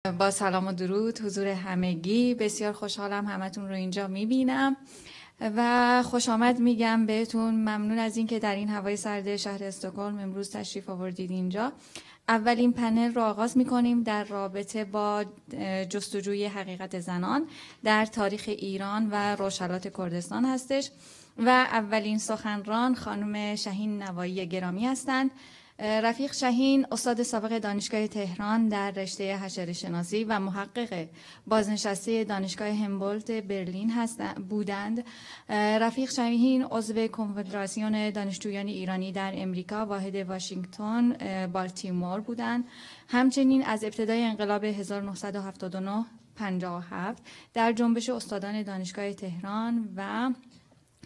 با سلام و درود حضور همگی، بسیار خوشحالم همتون رو اینجا میبینم و خوش آمد میگم بهتون. ممنون از اینکه در این هوای سرد شهر استکهلم امروز تشریف آوردید اینجا. اولین پنل رو آغاز میکنیم در رابطه با جستجوی حقیقت زنان در تاریخ ایران و روشلات کردستان هستش و اولین سخنران خانم شهین نوایی گرامی هستند. رفیق شهین استاد سابق دانشگاه تهران در رشته حشره شناسی و محقق بازنشسته دانشگاه همبولت برلین بودند. رفیق شهین عضو کنفدراسیون دانشجویان ایرانی در امریکا واحد واشنگتن بالتیمور بودند. همچنین از ابتدای انقلاب 1979 57 در جنبش استادان دانشگاه تهران و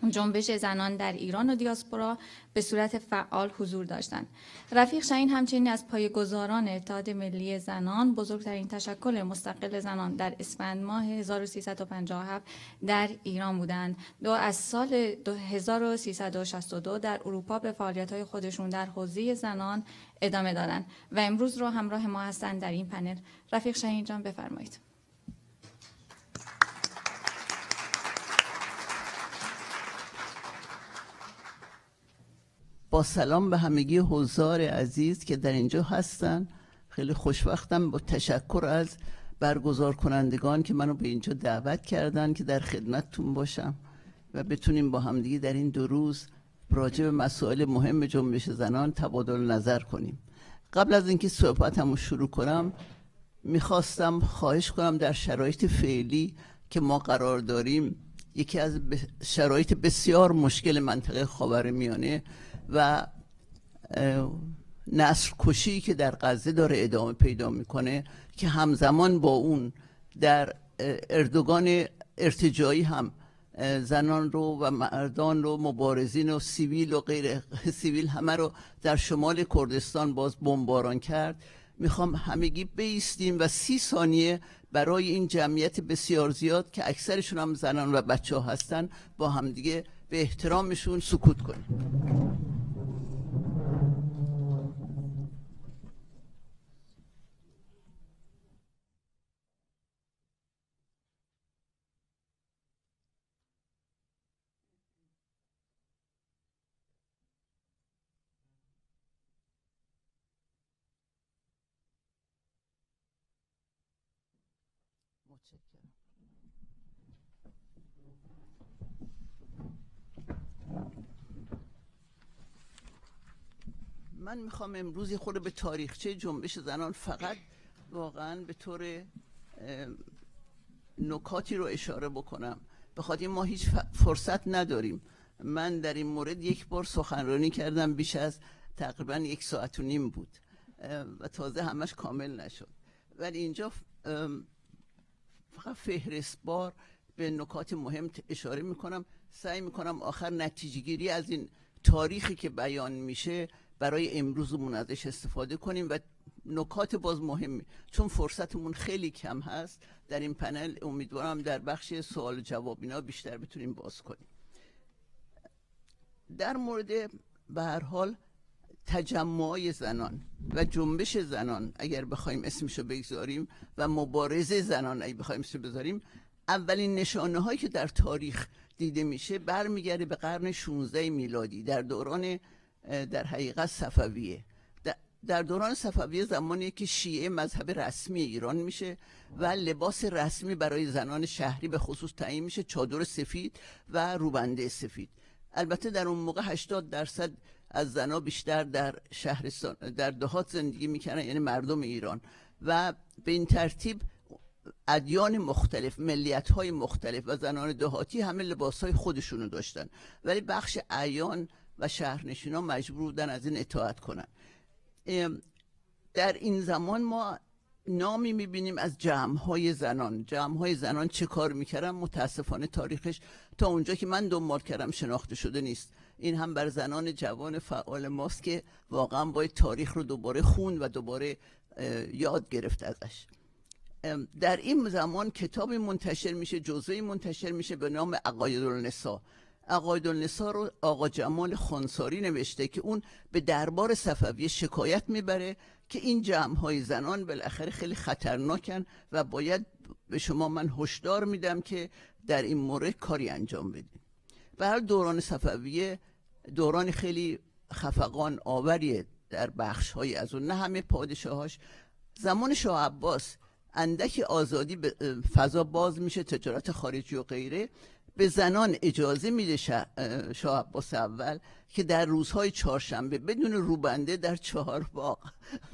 جنبش زنان در ایران و دیاسپورا به صورت فعال حضور داشتند. رفیق شهین همچنین از پایه‌گذاران اتحاد ملی زنان، بزرگترین تشکل مستقل زنان در اسفند ماه 1357 در ایران بودند. از سال 1362 در اروپا به فعالیت‌های خودشون در حوزه زنان ادامه دادند و امروز رو همراه ما هستند در این پنل. رفیق شهین جان بفرمایید. با سلام به همگی حضار عزیز که در اینجا هستن. خیلی خوشوقتم، با تشکر از برگزار کنندگان که منو به اینجا دعوت کردن که در خدمتتون باشم و بتونیم با همدیگه در این 2 روز راجع به مسائل مهم جنبش زنان تبادل نظر کنیم. قبل از اینکه صحبتمو شروع کنم میخواستم خواهش کنم در شرایط فعلی که ما قرار داریم، یکی از شرایط بسیار مشکل منطقه خاورمیانه و نسل کشی که در غزه داره ادامه پیدا میکنه که همزمان با اون در اردوگان ارتجاعی هم زنان رو و مردان رو، مبارزین و سیویل و غیر سیویل همه رو در شمال کردستان باز بمباران کرد. میخوام همگی بایستیم و 30 ثانیه برای این جمعیت بسیار زیاد که اکثرشون هم زنان و بچه ها هستن با همدیگه به احترامشون سکوت کنیم. من میخوام امروز یه خورده به تاریخچه جنبش زنان فقط واقعا به طور نکاتی رو اشاره بکنم، بخاطر ما هیچ فرصت نداریم. من در این مورد یک بار سخنرانی کردم، بیش از تقریبا 1.5 ساعت بود و تازه همش کامل نشد، ولی اینجا فقط فهرست‌وار به نکات مهم اشاره میکنم. سعی میکنم آخر نتیجه گیری از این تاریخی که بیان میشه برای امروزمون ازش استفاده کنیم و نکات باز مهمی، چون فرصتمون خیلی کم هست در این پنل، امیدوارم در بخش سوال و جواب اینا بیشتر بتونیم باز کنیم. در مورد به هر حال تجمع زنان و جنبش زنان اگر بخوایم اسمشو بگذاریم و مبارزه زنان اگر بخوایم اسمشو بذاریم، اولین نشانه هایی که در تاریخ دیده میشه برمیگرده به قرن 16 میلادی در دوران در حقیقت صفویه. در دوران صفویه زمانی که شیعه مذهب رسمی ایران میشه و لباس رسمی برای زنان شهری به خصوص تعیین میشه، چادر سفید و روبنده سفید. البته در اون موقع 80% از زنها بیشتر در شهرستان، در دهات زندگی میکنن، یعنی مردم ایران، و به این ترتیب ادیان مختلف، ملیت‌های مختلف و زنان دهاتی همه لباس‌های خودشونو داشتن، ولی بخش اعیان و شهرنشینان مجبور بودن از این اطاعت کنن. در این زمان ما نامی میبینیم از جمع‌های زنان. جمع‌های زنان چه کار میکردن؟ متاسفانه تاریخش تا اونجا که من دنبال کردم شناخته شده نیست. این هم بر زنان جوان فعال ماست که واقعا باید تاریخ رو دوباره خوند و دوباره یاد گرفت ازش. در این زمان کتابی منتشر میشه، جزوه‌ای منتشر میشه به نام عقاید النساء عقایدالنساء رو آقا جمال خانساری نوشته که اون به دربار صفویه شکایت میبره که این جمع‌های زنان بالاخره خیلی خطرناکن و باید به شما من هشدار میدم که در این مورد کاری انجام بدین. به هر دوران صفویه دوران خیلی خفقان آوریه در بخش‌های از اون، نه همه پادشاهاش. زمان شاه عباس اندکی آزادی به فضا باز میشه، تجارت خارجی و غیره، به زنان اجازه میده شاه عباس اول که در روزهای چهارشنبه بدون روبنده در 4 باغ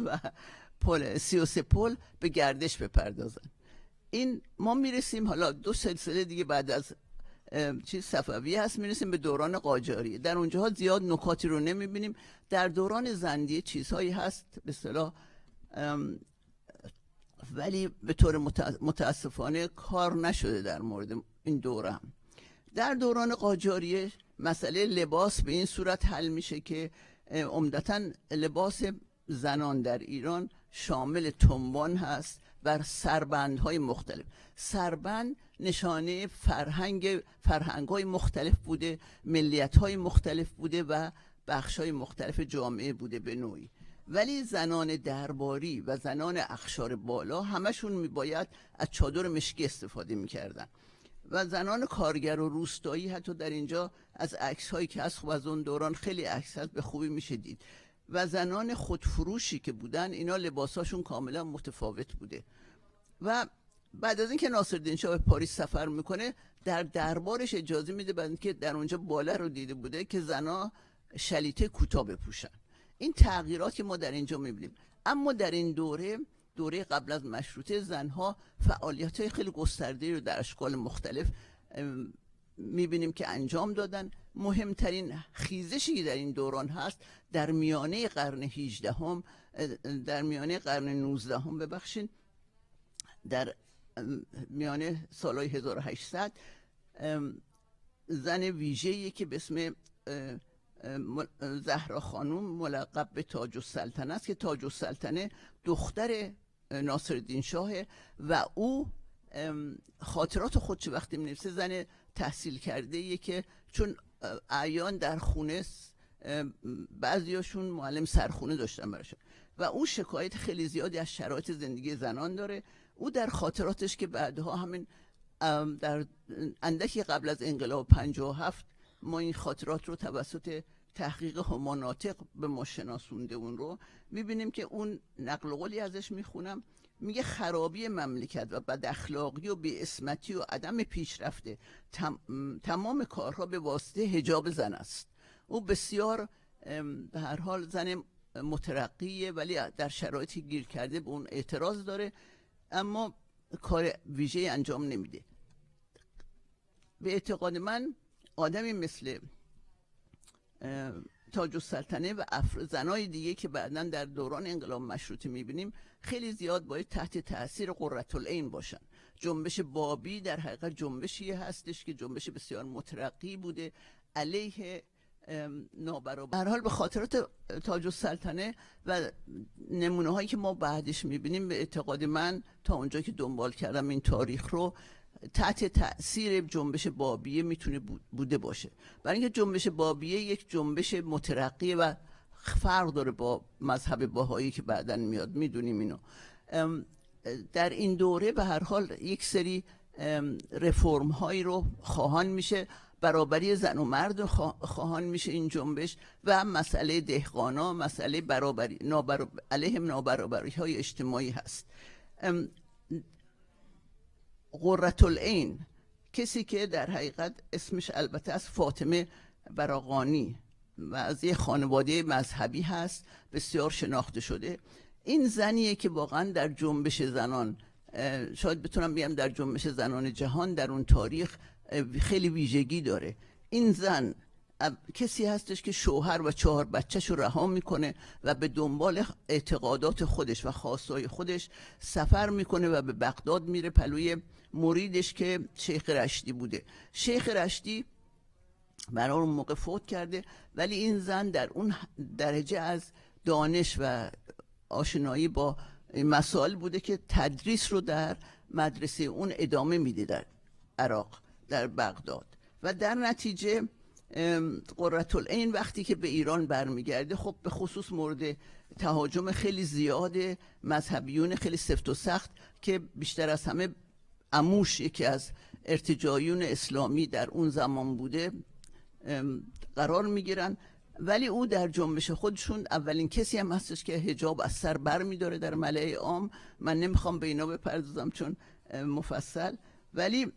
و پل 33 پل به گردش بپردازن. این ما میرسیم حالا 2 سلسله دیگه بعد از صفویه هست، میرسیم به دوران قاجاریه. در اونجاها زیاد نکاتی رو نمیبینیم. در دوران زندیه چیزهایی هست به اصطلاح، ولی به طور متاسفانه کار نشده در مورد این دوره هم. در دوران قاجاریه مسئله لباس به این صورت حل میشه که عمدتاً لباس زنان در ایران شامل تنبان هست و سربندهای مختلف. سربند نشانه فرهنگ‌های مختلف بوده، ملیت‌های مختلف بوده و بخش‌های مختلف جامعه بوده به نوعی. ولی زنان درباری و زنان اقشار بالا همشون میباید از چادر مشکی استفاده میکردن و زنان کارگر و روستایی حتی در اینجا از عکس‌هایی که از اون دوران خیلی عکس هست به خوبی میشه دید. و زنان خودفروشی که بودن اینا لباساشون کاملا متفاوت بوده. و بعد از اینکه ناصرالدین شاه به پاریس سفر میکنه در دربارش اجازه میده، بعد که در اونجا باله رو دیده بوده، که زنا شلیته کوتاه بپوشن. این تغییرات که ما در اینجا میبینیم. اما در این دوره قبل از مشروطه زنها فعالیت‌های خیلی گسترده‌ای رو در اشکال مختلف میبینیم که انجام دادن. مهمترین خیزشی که در این دوران هست در میانه قرن 18 در میانه قرن 19 ببخشید، در میانه سالهای 1800 زن ویژه‌ای که به اسم زهرا خانوم ملقب به تاج السلطنه است که تاج السلطنه دختر ناصرالدین شاه و او خاطرات خودش وقتی می‌نویسه زن تحصیل کرده‌ایه که چون اعیان در خونه بعضیاشون معلم سرخونه داشتن براشون و او شکایت خیلی زیادی از شرایط زندگی زنان داره. او در خاطراتش که بعدها همین در اندکی قبل از انقلاب 57 ما این خاطرات رو توسط تحقیق هماناطق به ما شناسونده، اون رو میبینیم که اون نقل قولی ازش میخونم، میگه خرابی مملکت و بد اخلاقی و بی‌عصمتی و عدم پیشرفته تمام کارها به واسطه حجاب زن است. او بسیار به هر حال زن مترقیه ولی در شرایطی گیر کرده به اون اعتراض داره، اما کار ویژه انجام نمیده. به اعتقاد من آدمی مثل تاج السلطنه و زنای دیگه که بعداً در دوران انقلاب مشروطه میبینیم خیلی زیاد باید تحت تاثیر قرةالعین باشن. جنبش بابی در حقیقت جنبشی هستش که جنبش بسیار مترقی بوده علیه نابرابری. در حال به خاطرات تاج السلطنه و نمونه هایی که ما بعدش میبینیم به اعتقاد من تا اونجا که دنبال کردم این تاریخ رو تحت تأثیر جنبش بابیه میتونه بوده باشه، برای اینکه جنبش بابیه یک جنبش مترقی و فرق داره با مذهب بهایی که بعداً میاد، میدونیم اینو. در این دوره به هر حال یک سری رفرم هایی رو خواهان میشه، برابری زن و مرد خواهان میشه این جنبش و مسئله دهقانا، مسئله علیه نابرابری های اجتماعی هست. قرةالعین کسی که در حقیقت اسمش البته از فاطمه براقانی و از یه خانواده مذهبی هست بسیار شناخته شده، این زنیه که واقعا در جنبش زنان، شاید بتونم بگم در جنبش زنان جهان در اون تاریخ خیلی ویژگی داره. این زن کسی هستش که شوهر و 4 بچه‌شو رها میکنه و به دنبال اعتقادات خودش و خواستهای خودش سفر میکنه و به بغداد میره پلوی مریدش که شیخ رشتی بوده. شیخ رشتی برای اون موقع فوت کرده، ولی این زن در اون درجه از دانش و آشنایی با مسائل بوده که تدریس رو در مدرسه اون ادامه میده در عراق، در بغداد، و در نتیجه قرةالعین وقتی که به ایران برمیگرده، خب به خصوص مورد تهاجم خیلی زیاد مذهبیون خیلی سفت و سخت که بیشتر از همه عموش یکی از ارتجاعیون اسلامی در اون زمان بوده قرار میگیرن. ولی او در جنبش خودشون اولین کسی هم هستش که حجاب از سر بر میداره در ملأ عام. من نمیخوام به اینا بپردازم چون مفصل، ولی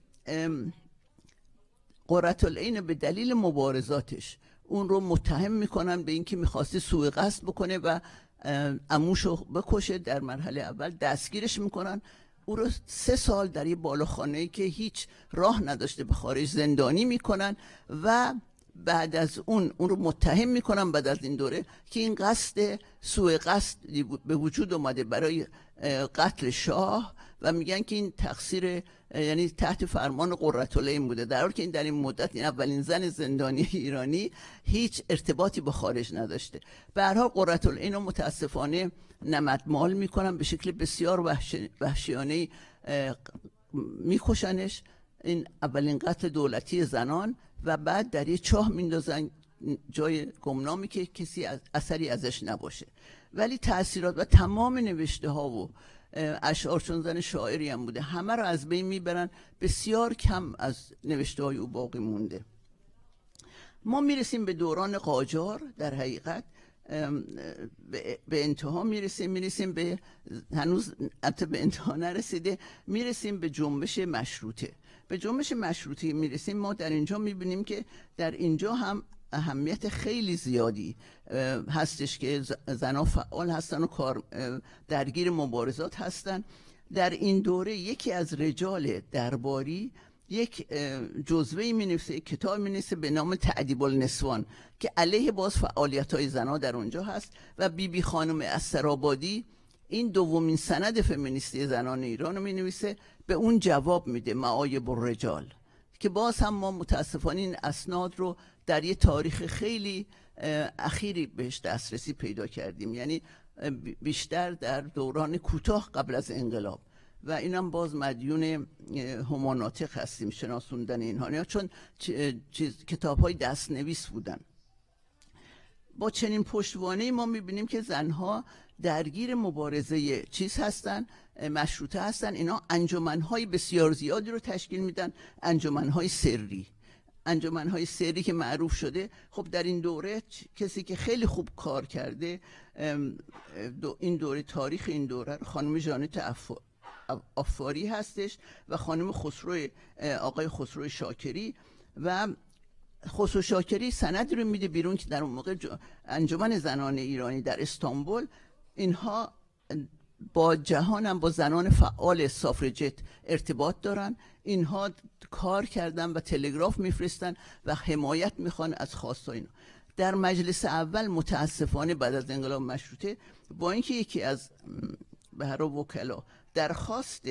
قرةالعین به دلیل مبارزاتش اون رو متهم میکنن به اینکه میخواسته سوء قصد بکنه و عموشو بکشه. در مرحله اول دستگیرش میکنن، او رو 3 سال در یه بالاخانه‌ای که هیچ راه نداشته به خارج زندانی میکنن و بعد از اون رو متهم میکنن بعد از این دوره که این قصد سوء قصد به وجود اومده برای قتل شاه و میگن که این تقصیر یعنی تحت فرمان قرةالعین بوده، در حالی که این در این مدت این اولین زن زندانی ایرانی هیچ ارتباطی با خارج نداشته. به هر حال قرةالعین رو متاسفانه نمدمال میکنن، به شکل بسیار وحشیانه میکشنش. این اولین قتل دولتی زنان و بعد در یه چاه میندازن جای گمنامی که کسی اثری ازش نباشه. ولی تأثیرات و تمام نوشته ها و اشعار، چون زن شاعری هم بوده، همه رو از بین میبرن. بسیار کم از نوشته های او باقی مونده. ما میرسیم به دوران قاجار، در حقیقت به انتها میرسیم به هنوز البته به انتها نرسیده، میرسیم به جنبش مشروطه. به جنبش مشروطه میرسیم، ما در اینجا میبینیم که در اینجا هم اهمیت خیلی زیادی هستش که زنها فعال هستن و کار درگیر مبارزات هستن. در این دوره یکی از رجال درباری یک جزوه‌ای می‌نویسه، کتاب می‌نویسه به نام تأدیب النسوان که علیه باز فعالیت‌های زنها در اونجا هست و بیبی خانم استرآبادی این دومین سند فمینیستی زنان ایران رو می‌نویسه، به اون جواب میده، معایب الرجال، که باز هم ما متاسفانه این اسناد رو در یه تاریخ خیلی اخیری بهش دسترسی پیدا کردیم، یعنی بیشتر در دوران کوتاه قبل از انقلاب و اینم باز مدیون هماناتق هستیم شناسوندن اینها، چون کتاب‌های دستنویس بودن. با چنین پشتوانه‌ای ما می‌بینیم که زنها درگیر مبارزه چیز هستن، مشروطه هستن. اینا انجمن‌های بسیار زیادی رو تشکیل میدن، انجمن‌های سری که معروف شده. خب در این دوره کسی که خیلی خوب کار کرده این دوره، تاریخ این دوره، خانم ژانت عفاری هستش و خانم آقای خسرو شاکری. و خسرو شاکری سند رو میده بیرون که در اون موقع انجمن زنان ایرانی در استانبول، اینها با جهانم، با زنان فعال سافرجت ارتباط دارن، اینها کار کردن و تلگراف میفرستن و حمایت میخوان از خواستای اینا. در مجلس اول متاسفانه بعد از انقلاب مشروطه، با اینکه یکی از به هر وکلا درخواست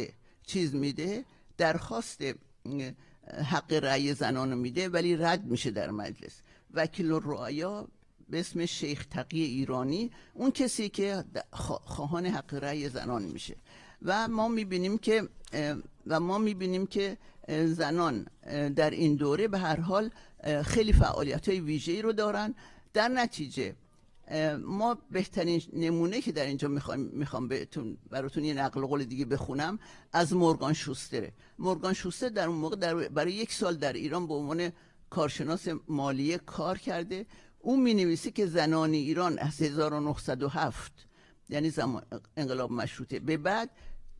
حق رأی زنان میده، ولی رد میشه در مجلس. وکیل الرعایا به اسم شیخ تقی ایرانی اون کسی که خواهان حق رأی زنان میشه و ما میبینیم که زنان در این دوره به هر حال خیلی فعالیت‌های ویژه‌ای رو دارن. در نتیجه ما بهترین نمونه که در اینجا میخوام براتون یه نقل قول دیگه بخونم از مورگان شوستره. مورگان شوستر در اون موقع برای 1 سال در ایران به عنوان کارشناس مالیه کار کرده. اون مینویسه که زنان ایران از 1907 یعنی زمان انقلاب مشروطه به بعد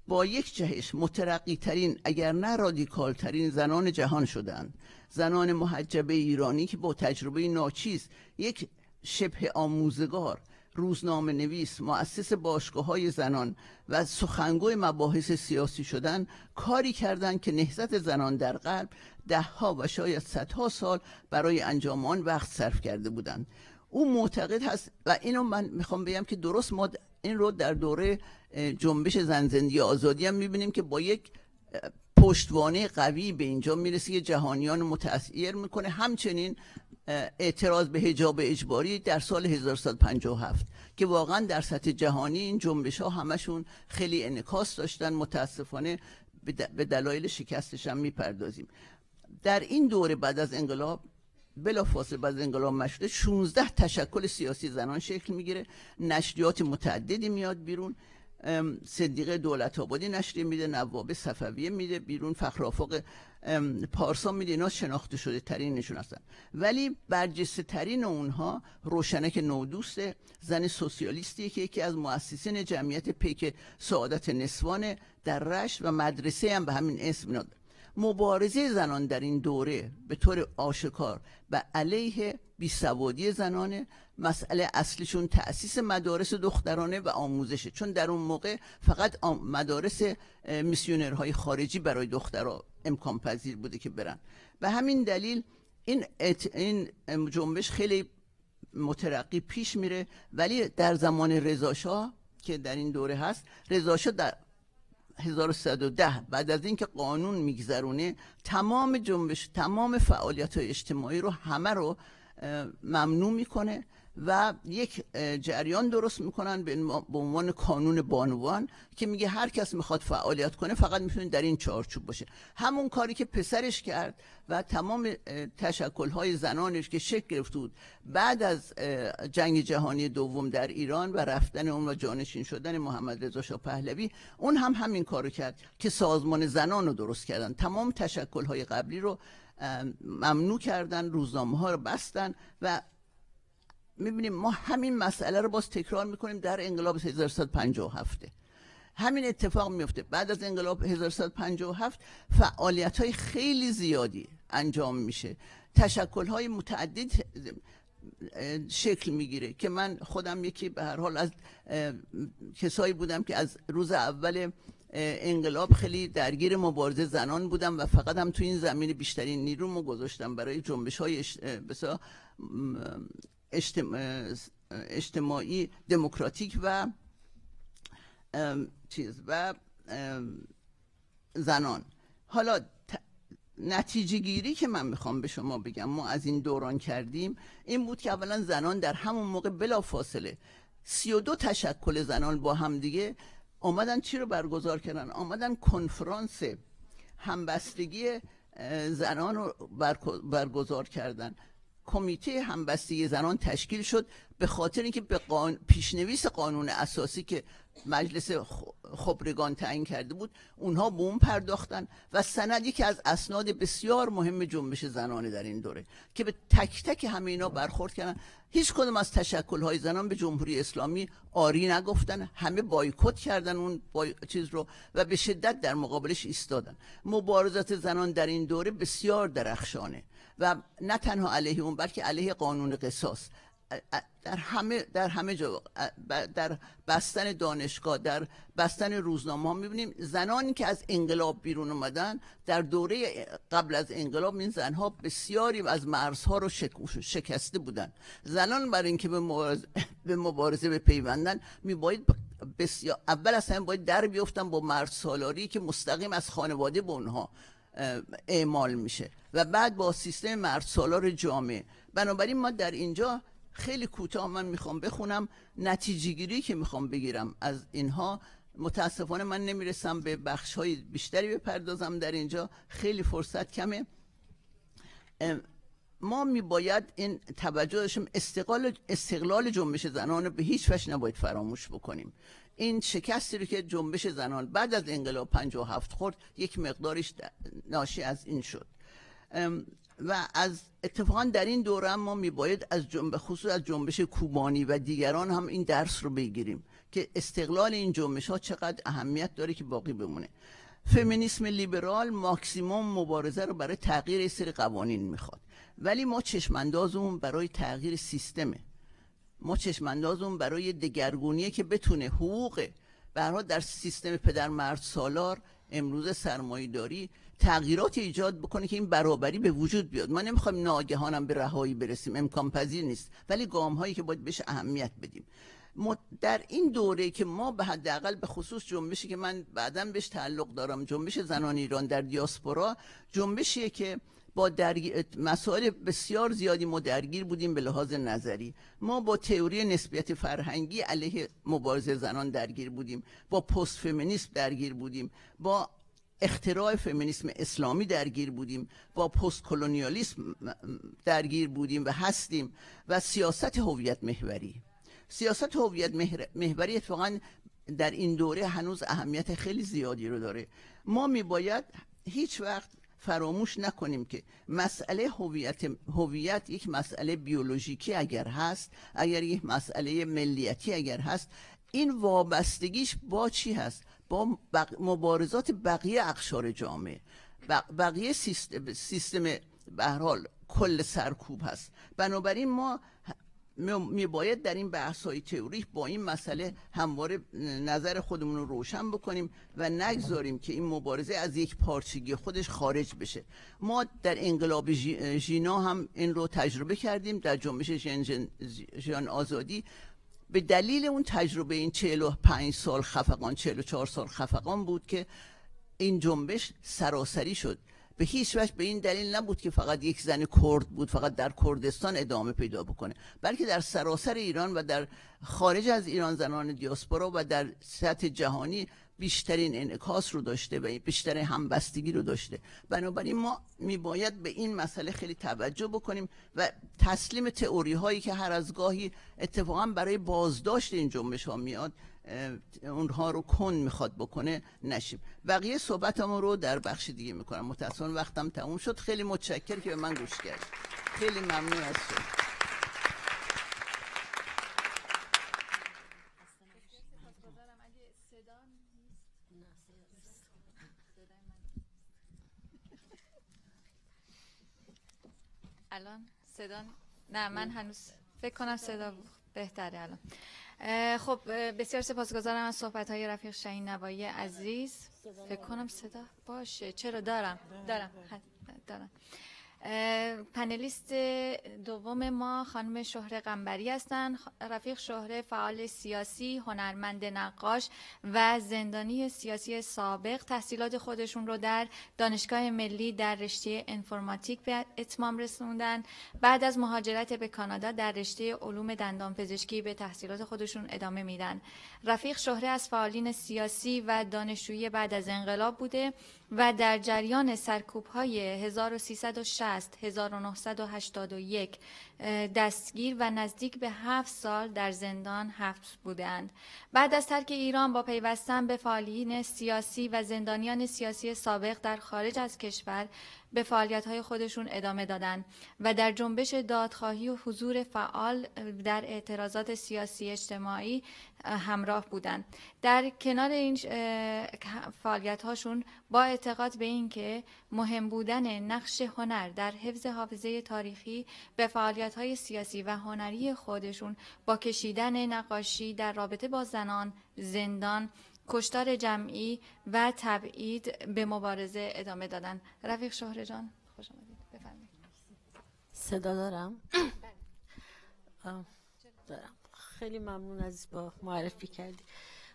با یک جهش مترقی ترین اگر نه رادیکال ترین زنان جهان شدند. زنان محجبه ایرانی که با تجربه ناچیز، یک شبه آموزگار، روزنامه نویس، مؤسس باشگاه‌های زنان و سخنگوی مباحث سیاسی شدن، کاری کردند که نهضت زنان در غرب 10ها و شاید 100ها سال برای انجام آن وقت صرف کرده بودند. او معتقد هست و اینو من میخوام بگم که درست ما این رو در دوره جنبش زن زندگی آزادی هم میبینیم که با یک پشتوانه قوی به اینجا میرسه که جهانیان متأثر میکنه. همچنین اعتراض به حجاب اجباری در سال 1157 که واقعا در سطح جهانی این جنبش ها همشون خیلی انعکاس داشتن. متاسفانه به دلایل شکستش هم میپردازیم. در این دوره بعد از انقلاب بلافاصله بعد از انقلاب مشروطه 16 تشکل سیاسی زنان شکل میگیره، نشریات متعددی میاد بیرون. صدیقه دولت‌آبادی نشریه میده، نوابه صفویه میده بیرون، فخرآفاق پارسا میده. اینا شناخته شده ترینشون هستن، ولی برجسته ترین اونها روشنک نودوست، زن سوسیالیستیه که یکی از مؤسسین جمعیت پیک سعادت نسوان در رشت و مدرسه هم به همین اسم میاد. مبارزه زنان در این دوره به طور آشکار به علیه بیسوادی زنانه. مسئله اصلیشون تأسیس مدارس دخترانه و آموزشه، چون در اون موقع فقط مدارس میسیونرهای خارجی برای دخترها امکان پذیر بوده که برن. به همین دلیل این جنبش خیلی مترقی پیش میره. ولی در زمان رضا شاه که در این دوره هست، رضا شاه در 1310 بعد از اینکه قانون میگذرونه تمام جنبش، تمام فعالیت‌های اجتماعی رو همه رو ممنوع میکنه و یک جریان درست میکنن به عنوان کانون بانوان که میگه هر کس میخواد فعالیت کنه فقط میتونه در این چارچوب باشه. همون کاری که پسرش کرد و تمام تشکل‌های زنانش که شکل گرفته بود بعد از جنگ جهانی دوم در ایران و رفتن اون و جانشین شدن محمد رضا شاه پهلوی، اون هم همین کارو کرد که سازمان زنان رو درست کردن. تمام تشکل‌های قبلی رو ممنوع کردن، روزنامه‌ها رو بستن و میبینیم ما همین مسئله رو باز تکرار میکنیم در انقلاب 1357. همین اتفاق میفته. بعد از انقلاب 1357 فعالیت‌های خیلی زیادی انجام میشه، تشکل‌های متعدد شکل میگیره که من خودم یکی به هر حال از کسایی بودم که از روز اول انقلاب خیلی درگیر مبارزه زنان بودم و فقط هم تو این زمینه بیشترین نیرومو گذاشتم برای جنبش‌های اجتماعی دموکراتیک و زنان. حالا نتیجه گیری که من میخوام به شما بگم ما از این دوران کردیم این بود که اولا زنان در همون موقع بلافاصله 32 تشکل زنان با هم دیگه آمدن چی رو برگزار کردن؟ آمدن کنفرانس همبستگی زنان رو برگزار کردن. کمیته همبستگی زنان تشکیل شد به خاطر اینکه به پیشنویس قانون اساسی که مجلس خبرگان تعیین کرده بود اونها به اون پرداختن و سندی که از اسناد بسیار مهم جنبش زنانه در این دوره که به تک تک همه اینا برخورد کردن. هیچ کدوم از تشکل‌های زنان به جمهوری اسلامی آری نگفتن، همه بایکوت کردن اون چیز رو و به شدت در مقابلش ایستادن. مبارزات زنان در این دوره بسیار درخشانه و نه تنها علیه اون بلکه علیه قانون قصاص. در همه جا، در بستن دانشگاه، در بستن روزنامه ها میبینیم زنانی که از انقلاب بیرون اومدن در دوره قبل از انقلاب این زنها بسیاری از مرزها رو شکسته بودن. زنان برای اینکه به مبارزه بپیوندن میباید بسیار اول اصلا باید در بیفتن با مرد سالاری که مستقیم از خانواده به اونها اعمال میشه و بعد با سیستم مرد سالار جامعه. بنابراین ما در اینجا خیلی کوتاه من میخوام بخونم نتیجه گیری که میخوام بگیرم از اینها. متاسفانه من نمیرسم به بخش‌های بیشتری بپردازم در اینجا، خیلی فرصت کمه. ما میباید این توجه داشتیم استقلال جنبش زنان رو به هیچ وجه نباید فراموش بکنیم. این شکستی رو که جنبش زنان بعد از انقلاب 57 خورد یک مقدارش ناشی از این شد و از اتفاقا در این دوره ما میباید از خصوص از جنبش کوبانی و دیگران هم این درس رو بگیریم که استقلال این جنبش ها چقدر اهمیت داره که باقی بمونه. فمینیسم لیبرال ماکسیموم مبارزه رو برای تغییر سری قوانین میخواد، ولی ما چشماندازمون برای تغییر سیستمه. ما چشماندازمون برای دگرگونیه که بتونه حقوق به هر حال در سیستم پدر مرد سالار امروز سرمایه‌داری تغییرات ایجاد بکنه که این برابری به وجود بیاد. ما نمیخوایم ناگهانم به رهایی برسیم، امکان پذیر نیست، ولی گام هایی که باید بهش اهمیت بدیم. در این دوره که ما به حداقل به خصوص جنبشی که من بعداً بهش تعلق دارم، جنبش زنان ایران در دیاسپورا، جنبشیه که با مسائل بسیار زیادی ما درگیر بودیم به لحاظ نظری. ما با تئوری نسبیت فرهنگی علیه مبارزه زنان درگیر بودیم، با پست فمینیسم درگیر بودیم، با اختراع فمینیسم اسلامی درگیر بودیم، با پست کلونیالیسم درگیر بودیم و هستیم، و سیاست هویت محوری. سیاست هویت محوری اتفاقا در این دوره هنوز اهمیت خیلی زیادی رو داره. ما میباید هیچ وقت فراموش نکنیم که مسئله هویت یک مسئله بیولوژیکی اگر هست، اگر یک مسئله ملیتی اگر هست، این وابستگیش با چی هست؟ با مبارزات بقیه اقشار جامعه. بقیه سیستم به هر حال کل سرکوب هست. بنابراین ما میباید در این بحث‌های تئوریک با این مسئله همواره نظر خودمون رو روشن بکنیم و نگذاریم که این مبارزه از یک پارچگی خودش خارج بشه. ما در انقلاب ژینا هم این رو تجربه کردیم، در جنبش ژن آزادی. به دلیل اون تجربه این 45 سال خفقان، 44 سال خفقان بود که این جنبش سراسری شد. به هیچ وجه به این دلیل نبود که فقط یک زن کرد بود، فقط در کردستان ادامه پیدا بکنه، بلکه در سراسر ایران و در خارج از ایران زنان دیاسپورا و در سطح جهانی بیشترین انعکاس رو داشته و بیشترین همبستگی رو داشته. بنابراین ما میباید به این مسئله خیلی توجه بکنیم و تسلیم تئوری هایی که هر از گاهی اتفاقا برای بازداشت این جنبش ها میاد، اونها رو کن میخواد بکنه نشیم. بقیه صحبتمو رو در بخش دیگه میکنم. متاسفانه وقتم تموم شد. خیلی متشکرم که به من گوش کردید. خیلی ممنون از شما. الان صدا نه، من هنوز فکر کنم صدا بهتره الان. خب بسیار سپاسگزارم از صحبت‌های رفیق شاهین نوایی عزیز. فکر کنم صدا باشه. چرا دارم. پنلیست دوم ما خانم شهره قنبری هستند. رفیق شهره فعال سیاسی، هنرمند نقاش و زندانی سیاسی سابق. تحصیلات خودشون رو در دانشگاه ملی در رشته انفرماتیک به اتمام رسوندن. بعد از مهاجرت به کانادا در رشته علوم دندانپزشکی به تحصیلات خودشون ادامه میدن. رفیق شهره از فعالین سیاسی و دانشجویی بعد از انقلاب بوده و در جریان سرکوب‌های 1360 1981 دستگیر و نزدیک به 7 سال در زندان حبس بودند. بعد از ترک ایران با پیوستن به فعالین سیاسی و زندانیان سیاسی سابق در خارج از کشور به فعالیت‌های خودشون ادامه دادند و در جنبش دادخواهی و حضور فعال در اعتراضات سیاسی اجتماعی همراه بودند. در کنار این فعالیت‌هاشون با اعتقاد به این که مهم بودن نقش هنر در حفظ حافظه تاریخی، به فعالیت‌های سیاسی و هنری خودشون با کشیدن نقاشی در رابطه با زنان، زندان، کشتار جمعی و تبعید به مبارزه ادامه دادن. رفیق شهره جان خوش آمدید. بفرمایید. صدا دارم؟ دارم. خیلی ممنون از با معرفی کردی.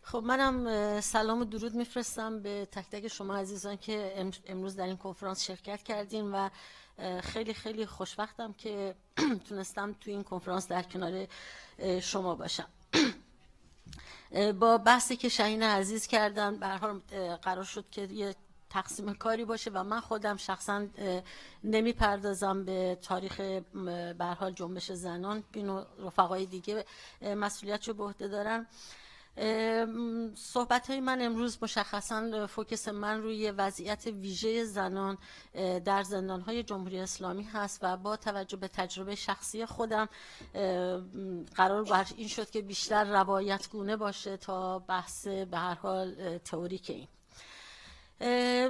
خب منم سلام و درود میفرستم به تک تک شما عزیزان که امروز در این کنفرانس شرکت کردین و خیلی خیلی خوشبختم که تونستم تو این کنفرانس در کنار شما باشم. با بحثی که شاهین عزیز کردن به هر حال قرار شد که یه تقسیم کاری باشه و من خودم شخصا نمیپردازم به تاریخ به هر حال جنبش زنان، بین رفقای دیگه مسئولیتشو به عهده دارن. صحبت‌های من امروز مشخصاً فوکس من روی وضعیت ویژه زنان در زندان‌های جمهوری اسلامی هست و با توجه به تجربه شخصی خودم قرار بر این شد که بیشتر روایتگونه باشه تا بحث به هر حال تئوریک. این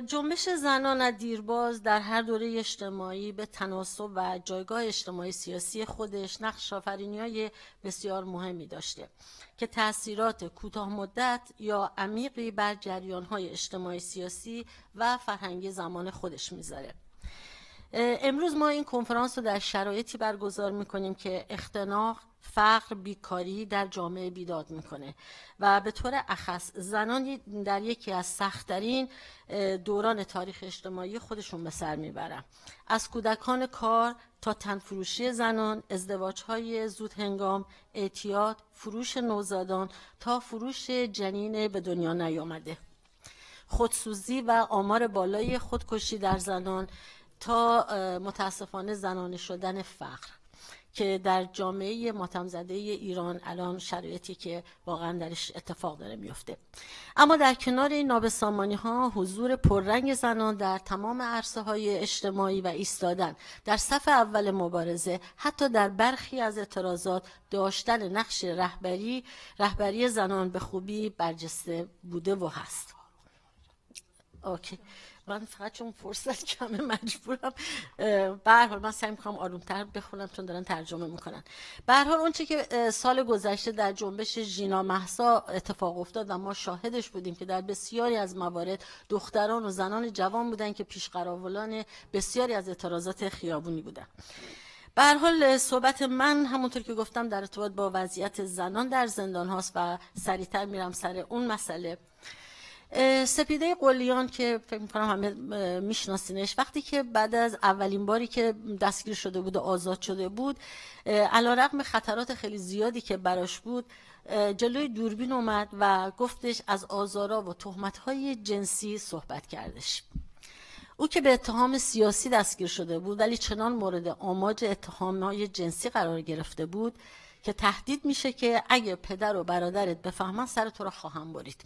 جنبش زنان از دیرباز در هر دوره اجتماعی به تناسب و جایگاه اجتماعی سیاسی خودش نقش آفرینی‌های بسیار مهمی داشته که تأثیرات کوتاه مدت یا عمیقی بر جریان‌های اجتماعی سیاسی و فرهنگی زمان خودش میذاره. امروز ما این کنفرانس رو در شرایطی برگزار میکنیم که اختناق، فقر، بیکاری در جامعه بیداد میکنه و به طور اخص زنانی در یکی از سخت‌ترین دوران تاریخ اجتماعی خودشون به سر میبرن. از کودکان کار تا تنفروشی زنان، ازدواج‌های زود هنگام، اعتیاد، فروش نوزادان تا فروش جنین به دنیا نیامده. خودسوزی و آمار بالای خودکشی در زنان تا متاسفانه زنانه شدن فقر که در جامعه ماتم زده ایران الان شرایطی که واقعا درش اتفاق داره میفته. اما در کنار این نابسامانی ها حضور پررنگ زنان در تمام عرصه های اجتماعی و ایستادن در صف اول مبارزه، حتی در برخی از اعتراضات داشتن نقش رهبری زنان به خوبی برجسته بوده و هست. اوکی، من فقط چون فرصت کمه مجبورم به هر حال من سعی می‌کنم آروم‌تر بخونم چون دارن ترجمه میکنن. به هر حال اون چه که سال گذشته در جنبش ژینا مهسا اتفاق افتاد و ما شاهدش بودیم که در بسیاری از موارد دختران و زنان جوان بودن که پیشقراولان بسیاری از اعتراضات خیابونی بودن. به هر حال صحبت من همونطور که گفتم در ارتباط با وضعیت زنان در زندان هاست و سریعتر میرم سر اون مسئله. سپیده قلیان که فکر می‌کنم همه میشناسینش، وقتی که بعد از اولین باری که دستگیر شده بود و آزاد شده بود، علیرغم خطرات خیلی زیادی که براش بود، جلوی دوربین اومد و گفتش از آزارا و تهمت‌های جنسی صحبت کردش. او که به اتهام سیاسی دستگیر شده بود ولی چنان مورد آماج اتهام‌های جنسی قرار گرفته بود که تهدید میشه که اگه پدر و برادرت بفهمن سر تو رو خواهم برید.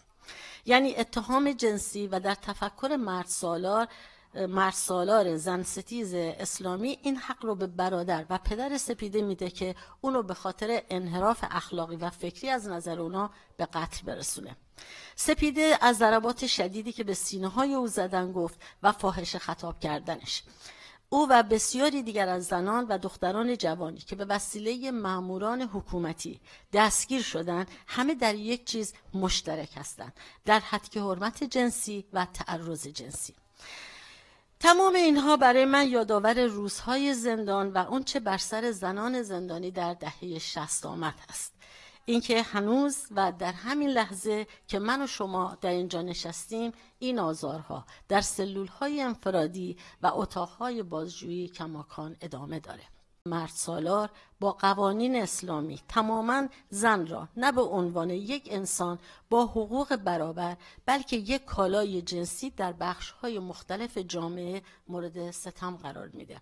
یعنی اتهام جنسی و در تفکر مرد سالار زن ستیز اسلامی این حق رو به برادر و پدر سپیده میده که اونو به خاطر انحراف اخلاقی و فکری از نظر اونا به قتل برسونه. سپیده از ضربات شدیدی که به سینه های او زدن گفت و فاحشه خطاب کردنش. او و بسیاری دیگر از زنان و دختران جوانی که به وسیله ماموران حکومتی دستگیر شدند، همه در یک چیز مشترک هستند: در هتک حرمت جنسی و تعرض جنسی. تمام اینها برای من یادآور روزهای زندان و اون چه بر سر زنان زندانی در دهه 60 آمد است. اینکه هنوز و در همین لحظه که من و شما در اینجا نشستیم، این آزارها در سلولهای انفرادی و اتاقهای بازجویی کماکان ادامه داره. مرد سالار با قوانین اسلامی تماما زن را نه به عنوان یک انسان با حقوق برابر، بلکه یک کالای جنسی در بخش‌های مختلف جامعه مورد ستم قرار میده.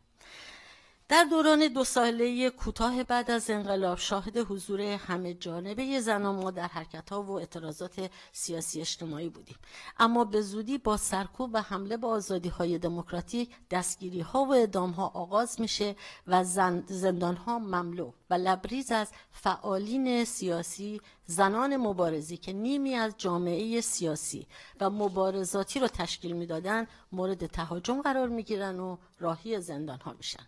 در دوران 2 ساله کوتاه بعد از انقلاب شاهد حضور همه جانبه زنان ما در حرکت‌ها و اعتراضات سیاسی اجتماعی بودیم، اما به زودی با سرکوب و حمله به آزادی‌های دموکراتیک دستگیری‌ها و اعدام‌ها آغاز میشه و زندان‌ها مملو و لبریز از فعالین سیاسی، زنان مبارزی که نیمی از جامعه سیاسی و مبارزاتی رو تشکیل میدادن مورد تهاجم قرار میگیرن و راهی زندان‌ها میشن.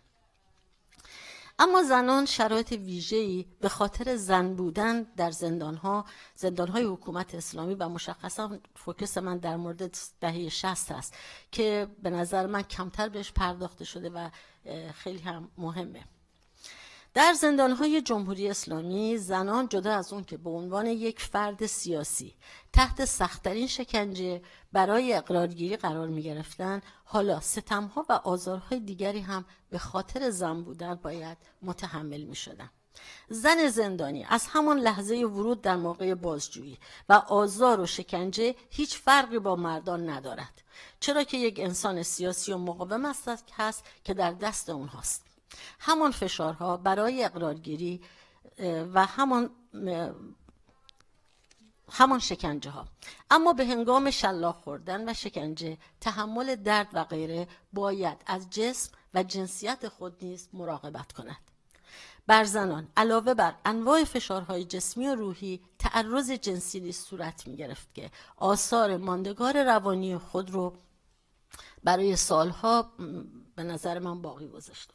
اما زنان شرایط ویژه‌ای به خاطر زن بودن در زندان‌های حکومت اسلامی و مشخصا فوکس من در مورد دهه 60 است که به نظر من کمتر بهش پرداخته شده و خیلی هم مهمه. در زندان‌های جمهوری اسلامی زنان جدا از اون که به عنوان یک فرد سیاسی تحت سخت‌ترین شکنجه برای اقرارگیری قرار می‌گرفتند، حالا ستم‌ها و آزارهای دیگری هم به خاطر زن بودن باید متحمل می‌شدند. زن زندانی از همان لحظه ورود در موقع بازجویی و آزار و شکنجه هیچ فرقی با مردان ندارد، چرا که یک انسان سیاسی و مقاوم هست که در دست اونهاست. همان فشارها برای اقرارگیری و همان شکنجه ها، اما به هنگام شلاق خوردن و شکنجه، تحمل درد و غیره باید از جسم و جنسیت خود نیز مراقبت کند. بر زنان علاوه بر انواع فشارهای جسمی و روحی تعرض جنسی نیز صورت می گرفت که آثار ماندگار روانی خود رو برای سالها به نظر من باقی گذاشته.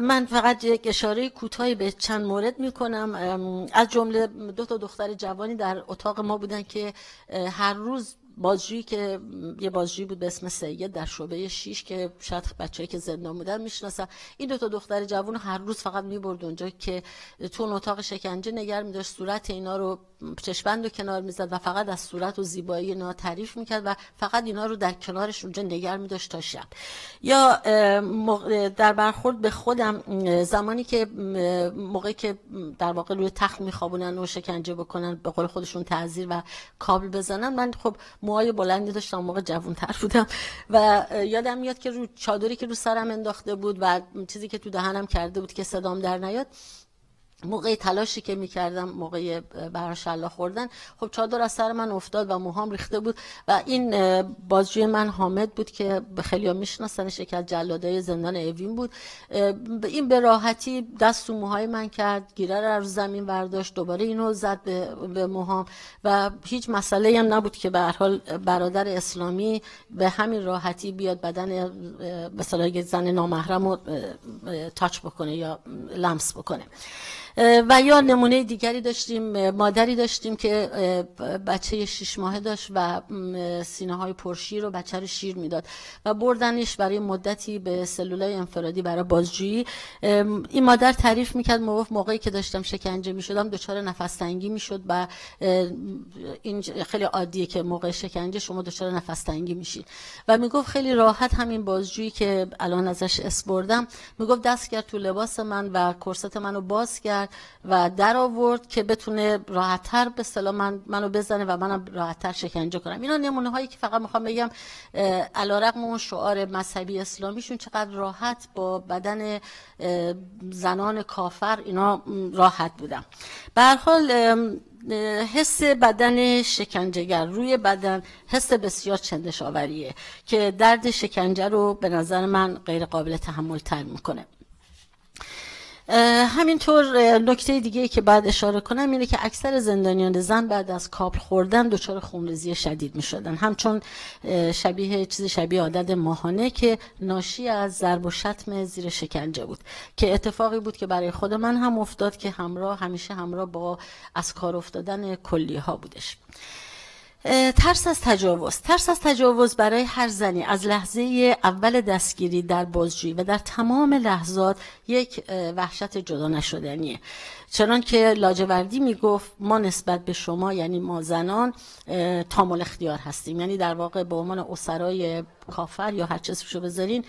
من فقط یک اشاره کوتاهی به چند مورد میکنم. از جمله 2 دختر جوانی در اتاق ما بودن که هر روز بازجویی که یه بازجویی بود به اسم سید در شعبه 6 که شاید بچه‌ای که زندان بودن میشناسن. این دو تا دختر جوون هر روز فقط میبرد اونجا که تو اون اتاق شکنجه نگه می‌داشت، صورت اینا رو چشم‌بند رو کنار می‌زد و فقط از صورت و زیبایی اینا تعریف می‌کرد و فقط اینا رو در کنارش اونجا نگه می‌داشت تا شب. یا در برخورد به خودم زمانی که موقعی که در واقع روی تخت می‌خوابونن و شکنجه بکنن، به قول خودشون تعذیر و کابل بزنن، من خب موهای بلندی داشتم، موقع جوان‌تر بودم و یادم میاد که رو چادری که رو سرم انداخته بود و چیزی که تو دهنم کرده بود که صدام در نیاد، موقع تلاشی که میکردم موقع براشلا خوردن، خب چادر از سر من افتاد و موهام ریخته بود و این بازجوی من حامد بود که خیلی‌ها میشناسنش، یکی از جلادای زندان اوین بود. این به راحتی دست تو موهای من کرد، گیره رو از زمین برداشت، دوباره اینو زد به موهام و هیچ مسئله هم نبود که به هر حال برادر اسلامی به همین راحتی بیاد بدن مثلا یه زن نامحرم رو تاچ بکنه یا لمس بکنه. و یا نمونه دیگری داشتیم، مادری داشتیم که بچه 6 ماهه داشت و سینه های پرشیر رو بچه رو شیر میداد و بردنش برای مدتی به سلولای انفرادی برای بازجویی. این مادر تعریف میکرد موقعی که داشتم شکنجه میشدم دچار نفس تنگی میشد و این خیلی عادیه که موقع شکنجه شما دچار نفس تنگی میشید و میگفت خیلی راحت همین بازجویی که الان ازش اس بردم، میگفت دست کرد تو لباس من و کرست منو باز کرد و در آورد که بتونه راحت‌تر به اصطلاح منو بزنه و منم راحت‌تر شکنجه کنم. اینا نمونه هایی که فقط میخوام بگم علیرغم اون شعار مذهبی اسلامیشون چقدر راحت با بدن زنان کافر اینا راحت بودن. به هر حال حس بدن شکنجهگر روی بدن حس بسیار چندشاوریه که درد شکنجه رو به نظر من غیر قابل تحمل تر میکنه. همینطور نکته دیگه که باید اشاره کنم اینه که اکثر زندانیان زن بعد از کابل خوردن دچار خونریزی شدید می شدن، همچون شبیه عادت ماهانه که ناشی از ضرب و شتم زیر شکنجه بود که اتفاقی بود که برای خود من هم افتاد که همیشه همراه با از کار افتادن کلیه ها بودش. ترس از تجاوز برای هر زنی از لحظه اول دستگیری در بازجویی و در تمام لحظات یک وحشت جدا نشدنیه. چنان که لاجوردی میگفت ما نسبت به شما یعنی ما زنان تامل اختیار هستیم، یعنی در واقع به عنوان اسرای کافر یا هر چیزشو بذارین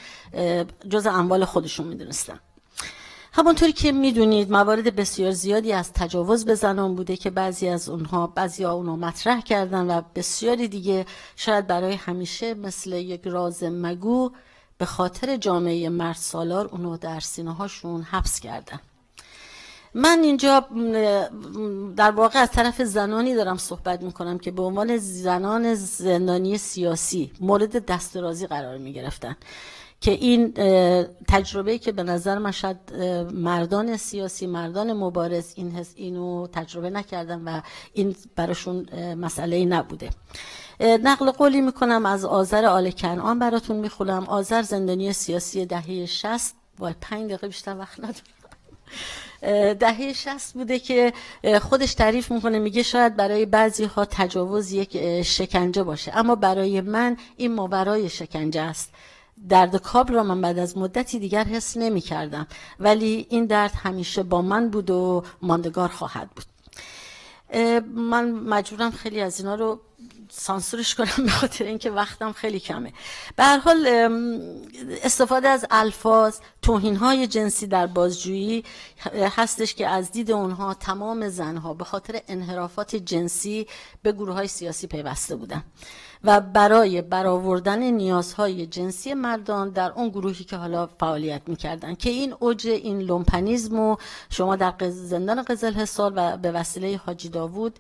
جز اموال خودشون میدونستن. همونطوری که میدونید موارد بسیار زیادی از تجاوز به زنان بوده که بعضی اونو مطرح کردن و بسیاری دیگه شاید برای همیشه مثل یک راز مگو به خاطر جامعه مرد سالار اونو در سینه هاشون حبس کردن. من اینجا در واقع از طرف زنانی دارم صحبت میکنم که به عنوان زنان زندانی سیاسی مورد دسترازی قرار میگرفتن که این تجربه که به نظر من شاید مردان سیاسی، مردان مبارز اینو تجربه نکردن و این براشون مسئله نبوده. نقل قولی میکنم از آذر آل کنعان براتون میخونم. آذر زندانی سیاسی دهه 60 با 5 دقیقه بیشتر وقت ندارم. دهه 60 بوده که خودش تعریف میکنه، میگه شاید برای بعضی ها تجاوز یک شکنجه باشه اما برای من این ماورای شکنجه است. درد کابل را من بعد از مدتی دیگر حس نمی کردم ولی این درد همیشه با من بود و ماندگار خواهد بود. من مجبورم خیلی از اینا رو سانسورش کنم به خاطر اینکه وقتم خیلی کمه. به هر حال استفاده از الفاظ، توهین‌های جنسی در بازجویی هستش که از دید اونها تمام زنها به خاطر انحرافات جنسی به گروه‌های سیاسی پیوسته بودن و برای برآوردن نیازهای جنسی مردان در اون گروهی که حالا فعالیت می‌کردن که این اوج این لومپنیسمو شما در زندان قزلحصار و به وسیله حاجی داوود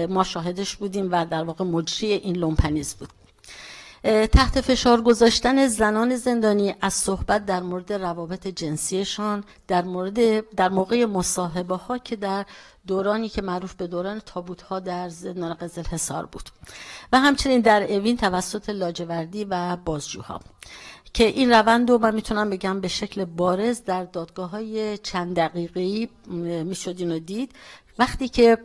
ما شاهدش بودیم و در واقع مجری این لومپنیسم بود. تحت فشار گذاشتن زنان زندانی از صحبت در مورد روابط جنسیشان در موقع مصاحبه ها که در دورانی که معروف به دوران تابوت ها در زندان قزلحصار بود و همچنین در اوین توسط لاجوردی و بازجوها که این روند رو من میتونم بگم به شکل بارز در دادگاه های چند دقیقه‌ای میشد اینو دید وقتی که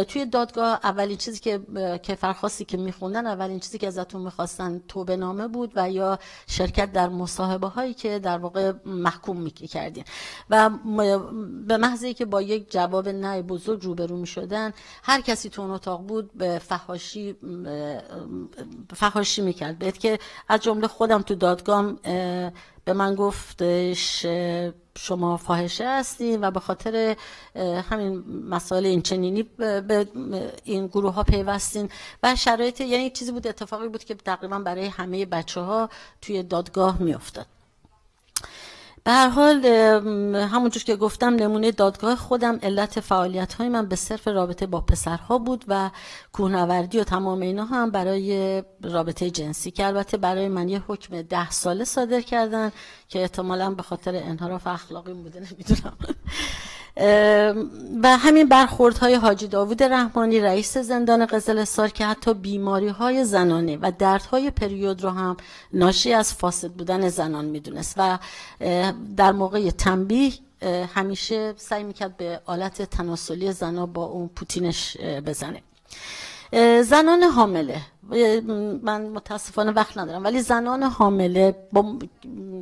توی دادگاه اولین چیزی که کفرخواستی که میخوندن، اولین چیزی که ازتون میخواستن توبه نامه بود و یا شرکت در مصاحبه هایی که در واقع محکوم میکردین و به محضی که با یک جواب نه بزرگ روبرو میشدن، هر کسی تو اون اتاق بود به فحاشی میکرد. بهت که از جمله خودم تو دادگاه به من گفتش شما فاحشه هستین و به خاطر همین مسائل این چنینی به این گروه ها پیوستین و شرایط، یعنی چیزی بود، اتفاقی بود که تقریبا برای همه بچه ها توی دادگاه می افتاد. به هر حال همونجور که گفتم نمونه دادگاه خودم، علت فعالیت های من به صرف رابطه با پسرها بود و کوهنوردی و تمام اینا هم برای رابطه جنسی، که البته برای من یه حکم 10 ساله صادر کردن که احتمالاً به خاطر انحراف اخلاقی بوده، نمیدونم. و همین برخوردهای حاجی داوود رحمانی رئیس زندان قزلستار که حتی بیماری‌های زنانه و دردهای پریود رو هم ناشی از فاسد بودن زنان میدونست و در موقع تنبیه همیشه سعی میکرد به آلت تناسلی زنا با اون پوتینش بزنه. زنان حامله، من متاسفانه وقت ندارم، ولی زنان حامله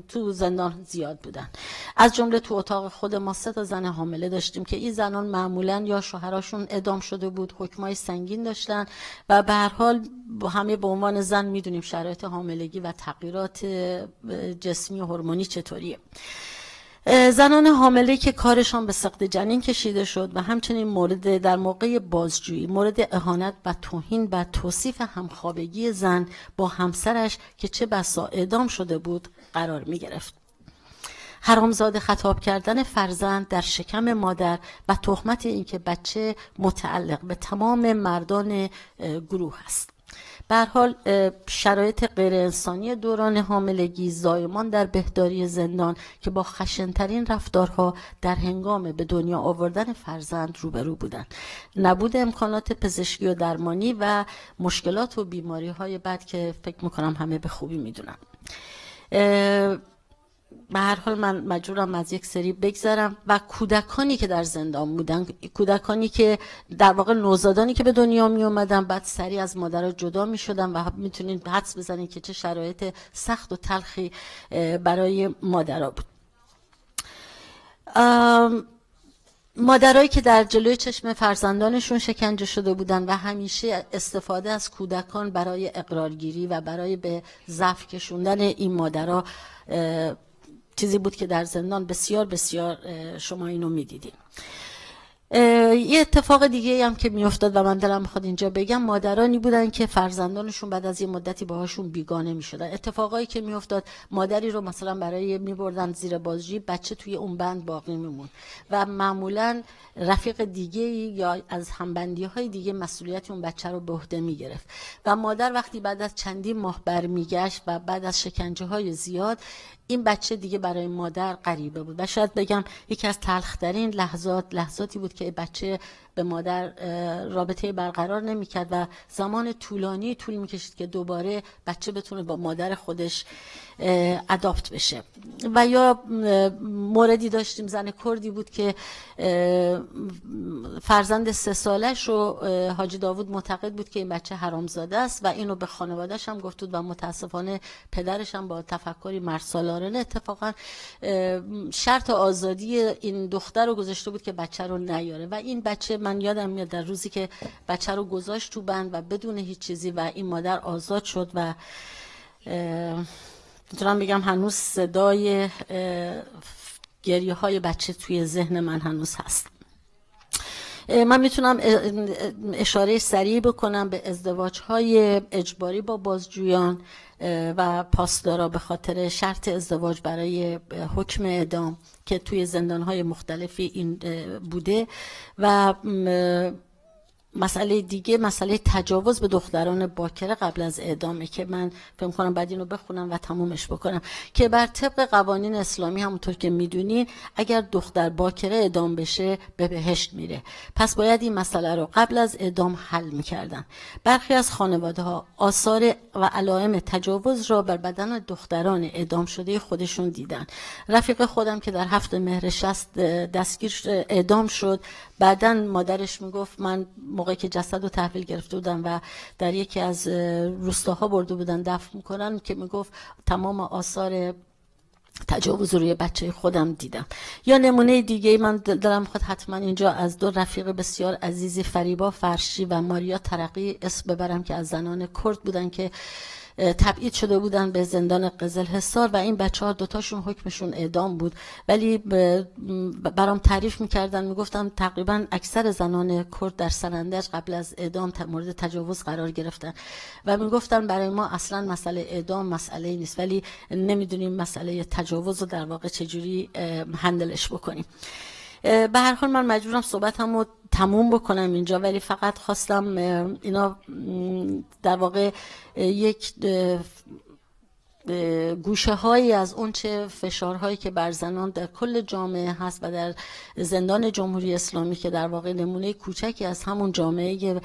تو زندان زیاد بودن. از جمله تو اتاق خود ما 3 تا زن حامله داشتیم که این زنان معمولا یا شوهراشون اعدام شده بود، حکمای سنگین داشتن و به هر حال همه به عنوان زن میدونیم شرایط حاملگی و تغییرات جسمی و هورمونی چطوریه. زنان حامله که کارشان به سقط جنین کشیده شد و همچنین مورد در موقع بازجویی مورد اهانت و توهین و توصیف همخوابگی زن با همسرش که چه بسا اعدام شده بود قرار می گرفت. حرامزاده خطاب کردن فرزند در شکم مادر و تهمت اینکه بچه متعلق به تمام مردان گروه است. به هر حال شرایط غیر انسانی دوران حاملگی زایمان در بهداری زندان که با خشن‌ترین رفتارها در هنگام به دنیا آوردن فرزند روبرو بودند، نبود امکانات پزشکی و درمانی و مشکلات و بیماری‌های بد که فکر می‌کنم همه به خوبی می‌دونن. به هر حال من مجبورم از یک سری بگذرم و کودکانی که در زندان بودن، کودکانی که در واقع نوزادانی که به دنیا می اومدن بعد سریع از مادرها جدا می شدن و میتونین حدس بزنین که چه شرایط سخت و تلخی برای مادرها بود. مادرایی که در جلوی چشم فرزندانشون شکنجه شده بودن و همیشه استفاده از کودکان برای اقرارگیری و برای به ضعف کشوندن این مادرها چیزی بود که در زندان بسیار بسیار شما اینو میدیدین. یه اتفاق دیگه هم که میافتاد و من دلم میخواد اینجا بگم، مادرانی بودن که فرزندانشون بعد از یه مدتی باهاشون بیگانه میشدن. اتفاقایی که میافتاد، مادری رو مثلا برای میبردن زیر بازجویی، بچه توی اون بند باقی میمون و معمولا رفیق دیگه یا از همبندی های دیگه مسئولیت اون بچه رو به عهده میگرفت و مادر وقتی بعد از چندین ماه برمیگشت و بعد از شکنجه های زیاد، این بچه دیگه برای مادر غریبه بود و شاید بگم یکی از تلخترین لحظاتی بود که بچه به مادر رابطه برقرار نمی‌کرد و زمان طولانی طول می‌کشید که دوباره بچه بتونه با مادر خودش اداپت بشه. و یا موردی داشتیم، زن کردی بود که فرزند 3 سالش رو حاجی داوود معتقد بود که این بچه حرامزاده است و اینو به خانواده‌اش هم گفت و متاسفانه پدرش هم با تفکری مرسالارانه اتفاقا شرط آزادی این دختر رو گذاشته بود که بچه رو نیاره و این بچه، من یادم میاد در روزی که بچه رو گذاشت تو بند و بدون هیچ چیزی و این مادر آزاد شد و میتونم بگم هنوز صدای گریه های بچه توی ذهن من هنوز هست. من میتونم اشاره سریع بکنم به ازدواج های اجباری با بازجویان و پاسدارا به خاطر شرط ازدواج برای حکم اعدام که توی زندان‌های مختلفی این بوده و مسئله دیگه مسئله تجاوز به دختران باکره قبل از اعدامه که من فکر کنم بعد اینو بخونم و تمومش بکنم که بر طبق قوانین اسلامی همونطور که میدونین اگر دختر باکره اعدام بشه به بهشت میره. پس باید این مسئله رو قبل از اعدام حل میکردن. برخی از خانواده ها آثار و علائم تجاوز را بر بدن دختران اعدام شده خودشون دیدن. رفیق خودم که در 7 مهر 60 دستگیر اعدام شد، بعداً مادرش میگفت من موقعی که جسد رو تحویل گرفته بودن و در یکی از روستاها برده بودن دفن میکنن که میگفت تمام آثار تجاوز روی بچه خودم دیدم. یا نمونه دیگه من دلم میخواد حتما اینجا از 2 رفیق بسیار عزیزی فریبا فرشی و ماریا ترقی اسم ببرم که از زنان کرد بودن که تبعید شده بودن به زندان قزلحصار و این بچه‌ها 2 تاشون حکمشون اعدام بود، ولی برام تعریف می‌کردن، میگفتم تقریبا اکثر زنان کرد در سنندج قبل از اعدام مورد تجاوز قرار گرفتن و میگفتن برای ما اصلا مسئله اعدام مسئله نیست، ولی نمیدونیم مسئله تجاوز رو در واقع چجوری هندلش بکنیم. به هر حال من مجبورم صحبتمو تموم بکنم اینجا، ولی فقط خواستم اینا در واقع یک گوشه هایی از اون چه فشارهایی که بر زنان در کل جامعه هست و در زندان جمهوری اسلامی که در واقع نمونه کوچکی از همون جامعه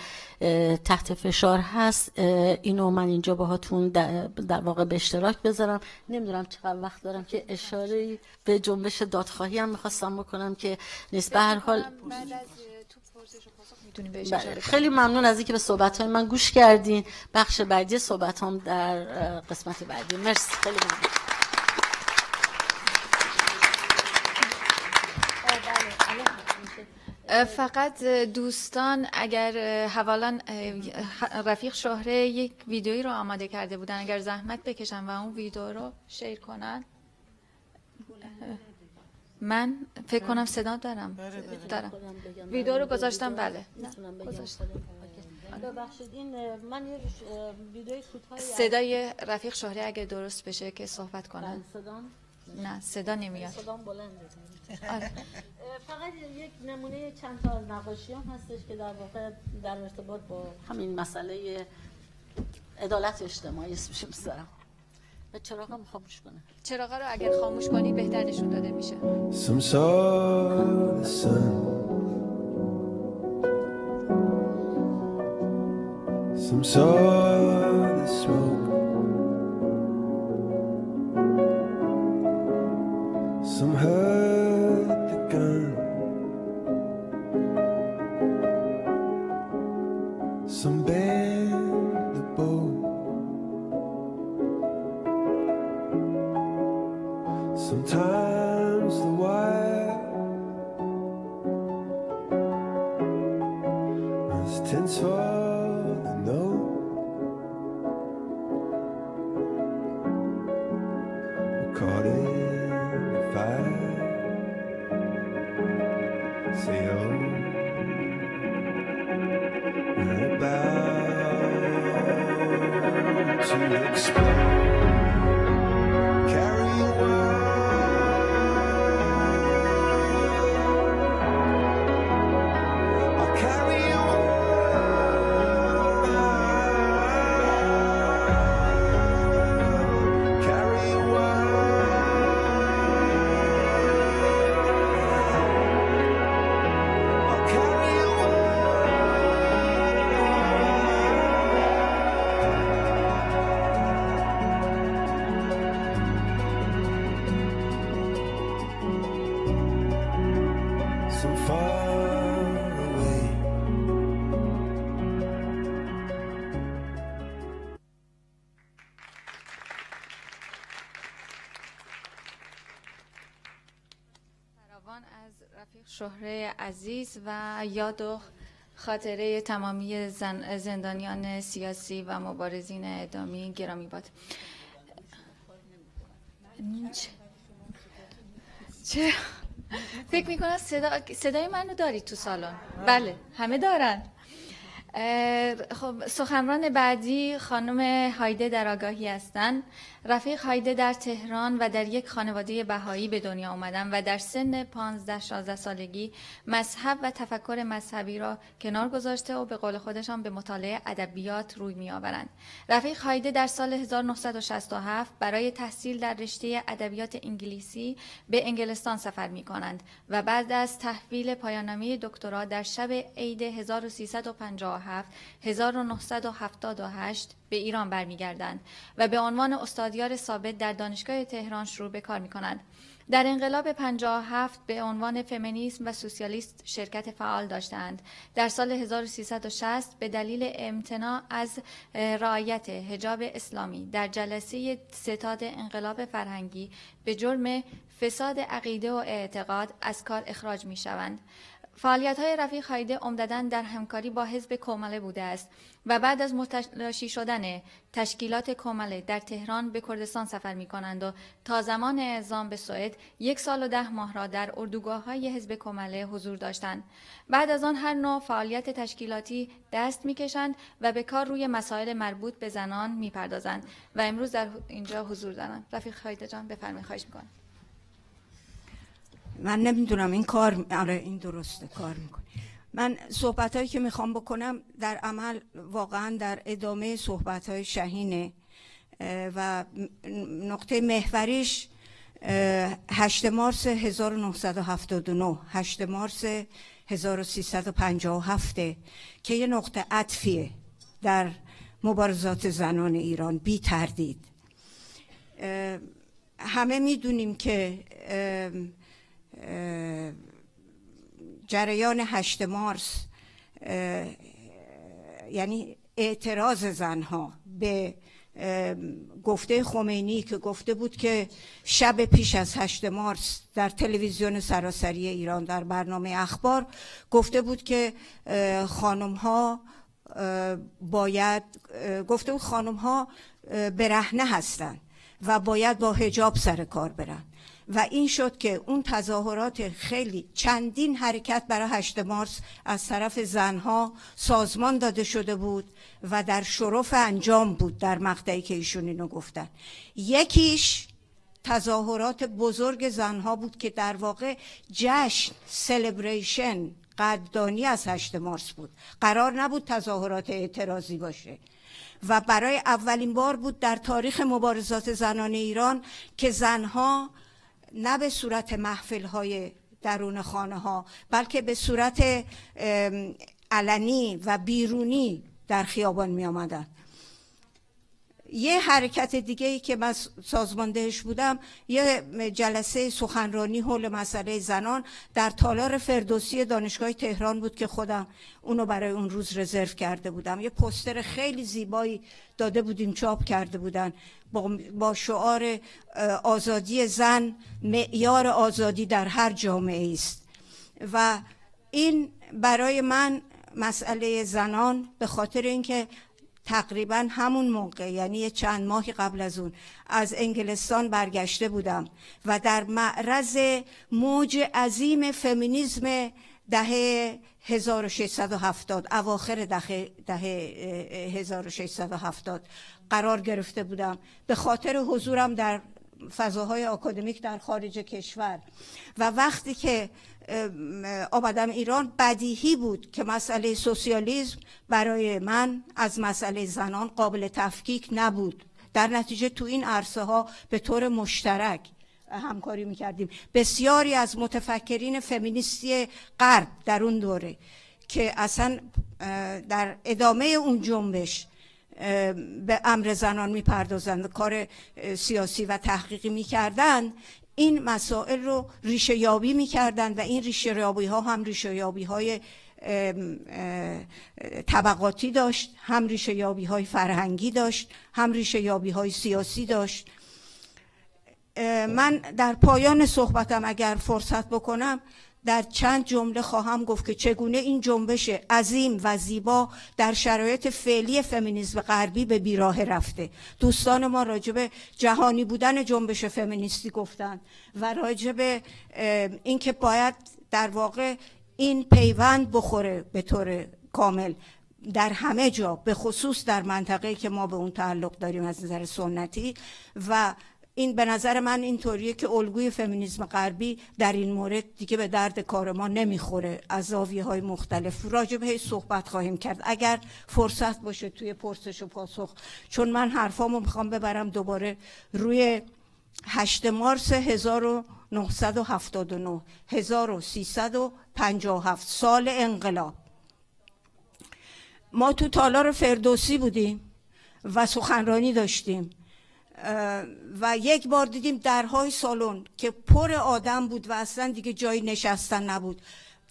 تحت فشار هست، اینو من اینجا باهاتون در واقع به اشتراک بذارم. نمیدونم چقدر وقت دارم که اشاره به جنبش دادخواهی هم میخواستم بکنم که نیست. به هر حال خیلی ممنون از اینکه به صحبت‌های من گوش کردین. بخش بعدی صحبتام در قسمت بعدی. مرسی، خیلی ممنون. فقط دوستان اگر حوالا رفیق شهره یک ویدیویی رو آماده کرده بودن، اگر زحمت بکشن و اون ویدیو رو شیر کنن. من فکر کنم صدا دارم. ویدیو رو گذاشتم. بله گذاشتم. ببخشید این من یه ویدیوی کوتاهی صدای رفیق شهره اگه درست بشه که صحبت کنن. صدام نه صدا نمیاد. صدام بلنده. فقط یک نمونه چند تا از نقاشیام هستش که در واقع در ارتباط با همین مسئله عدالت اجتماعی اسمش میذارم. و چراغم خاموش کنه. چراغا رو اگر خاموش کنی بهتر نشون داده میشه. Some saw the sun, some saw the smoke, some heard the gun, some bent the bow. Sometimes the wire is tense for the no. We're caught in the fire. Say oh, we're about to explode. Carry away. از رفیق شهره عزیز و یاد و خاطره تمامی زندانیان سیاسی و مبارزین اعدامی گرامی باد. چه فکر میکنم صدای منو دارید تو سالن؟ بله همه دارن. خب سخنران بعدی خانم هایده در آگاهی هستند. رفیق هایده در تهران و در یک خانواده بهایی به دنیا آمدند و در سن 15-16 سالگی مذهب و تفکر مذهبی را کنار گذاشته و به قول خودشان به مطالعه ادبیات روی می‌آورند. رفیق هایده در سال 1967 برای تحصیل در رشته ادبیات انگلیسی به انگلستان سفر می‌کنند و بعد از تحویل پایان‌نامه دکترا در شب عید 1357 به ایران برمیگردند و به عنوان استادیار ثابت در دانشگاه تهران شروع به کار می‌کنند. در انقلاب 57 به عنوان فمینیسم و سوسیالیست شرکت فعال داشتند. در سال 1360 به دلیل امتناع از رعایت حجاب اسلامی در جلسه ستاد انقلاب فرهنگی به جرم فساد عقیده و اعتقاد از کار اخراج می‌شوند. فعالیت‌های رفیق هایده عمدتاً در همکاری با حزب کومله بوده است و بعد از متلاشی شدن تشکیلات کومله در تهران به کردستان سفر می‌کنند و تا زمان اعزام به سوئد 1 سال و 10 ماه را در اردوگاه‌های حزب کومله حضور داشتند. بعد از آن هر نوع فعالیت تشکیلاتی دست می‌کشند و به کار روی مسائل مربوط به زنان می‌پردازند و امروز در اینجا حضور دارند. رفیق هایده جان بفرمایید، خواهش می‌کنم. من نمیدونم این کار این درسته کار میکنه. من صحبتایی که میخوام بکنم در عمل واقعا در ادامه صحبتهای شهینه و نقطه محوریش 8 مارس 1979 8 مارس 1357 که یه نقطه عطفیه در مبارزات زنان ایران بی تردید. همه میدونیم که جریان 8 مارس یعنی اعتراض زنها به گفته خمینی که گفته بود که شب پیش از 8 مارس در تلویزیون سراسری ایران در برنامه اخبار گفته بود که خانم‌ها برهنه هستند و باید با حجاب سر کار برن و این شد که اون تظاهرات خیلی چندین حرکت برای 8 مارس از طرف زنها سازمان داده شده بود و در شرف انجام بود در مقطعی که ایشون اینو گفتن. یکیش تظاهرات بزرگ زنها بود که در واقع جشن سلبریشن قدردانی از 8 مارس بود، قرار نبود تظاهرات اعتراضی باشه و برای اولین بار بود در تاریخ مبارزات زنان ایران که زنها نه به صورت محفل‌های درون خانه‌ها بلکه به صورت علنی و بیرونی در خیابان می آمدن. یه حرکت دیگه‌ای که من سازماندهش بودم یه جلسه سخنرانی حول مسئله زنان در تالار فردوسی دانشگاه تهران بود که خودم اونو برای اون روز رزرو کرده بودم. یه پوستر خیلی زیبایی داده بودیم، چاپ کرده بودن با شعار آزادی زن معیار آزادی در هر جامعه است و این برای من مسئله زنان به خاطر اینکه تقریبا همون موقع یعنی چند ماهی قبل از اون از انگلستان برگشته بودم و در معرض موج عظیم فمینیسم دهه 1670 اواخر دهه 1670 قرار گرفته بودم به خاطر حضورم در فضاهای آکادمیک در خارج کشور و وقتی که آمدم ایران بدیهی بود که مسئله سوسیالیسم برای من از مسئله زنان قابل تفکیک نبود. در نتیجه تو این عرصه ها به طور مشترک همکاری میکردیم. بسیاری از متفکرین فمینیستی غرب در اون دوره که اصلا در ادامه اون جنبش به امر زنان میپردازند، کار سیاسی و تحقیقی میکردند، این مسائل رو ریشه یابی میکردند و این ریشه یابی ها هم ریشه یابی های طبقاتی داشت، هم ریشه یابی های فرهنگی داشت، هم ریشه یابی های سیاسی داشت. من در پایان صحبتم اگر فرصت بکنم در چند جمله خواهم گفت که چگونه این جنبش عظیم و زیبا در شرایط فعلی فمینیسم غربی به بیراه رفته. دوستان ما راجع به جهانی بودن جنبش فمینیستی گفتن و راجع به اینکه باید در واقع این پیوند بخوره به طور کامل در همه جا، به خصوص در منطقه‌ای که ما به اون تعلق داریم از نظر سنتی، و این به نظر من اینطوریه که الگوی فمینیسم غربی در این مورد دیگه به درد کار ما نمیخوره. از زاویه‌های مختلف راجع بهش صحبت خواهیم کرد اگر فرصت باشه توی پرسش و پاسخ، چون من حرفامو میخوام ببرم دوباره روی 8 مارس 1979 1357 سال انقلاب. ما تو تالار فردوسی بودیم و سخنرانی داشتیم و یک بار دیدیم درهای سالن که پر آدم بود و اصلا دیگه جایی نشستن نبود،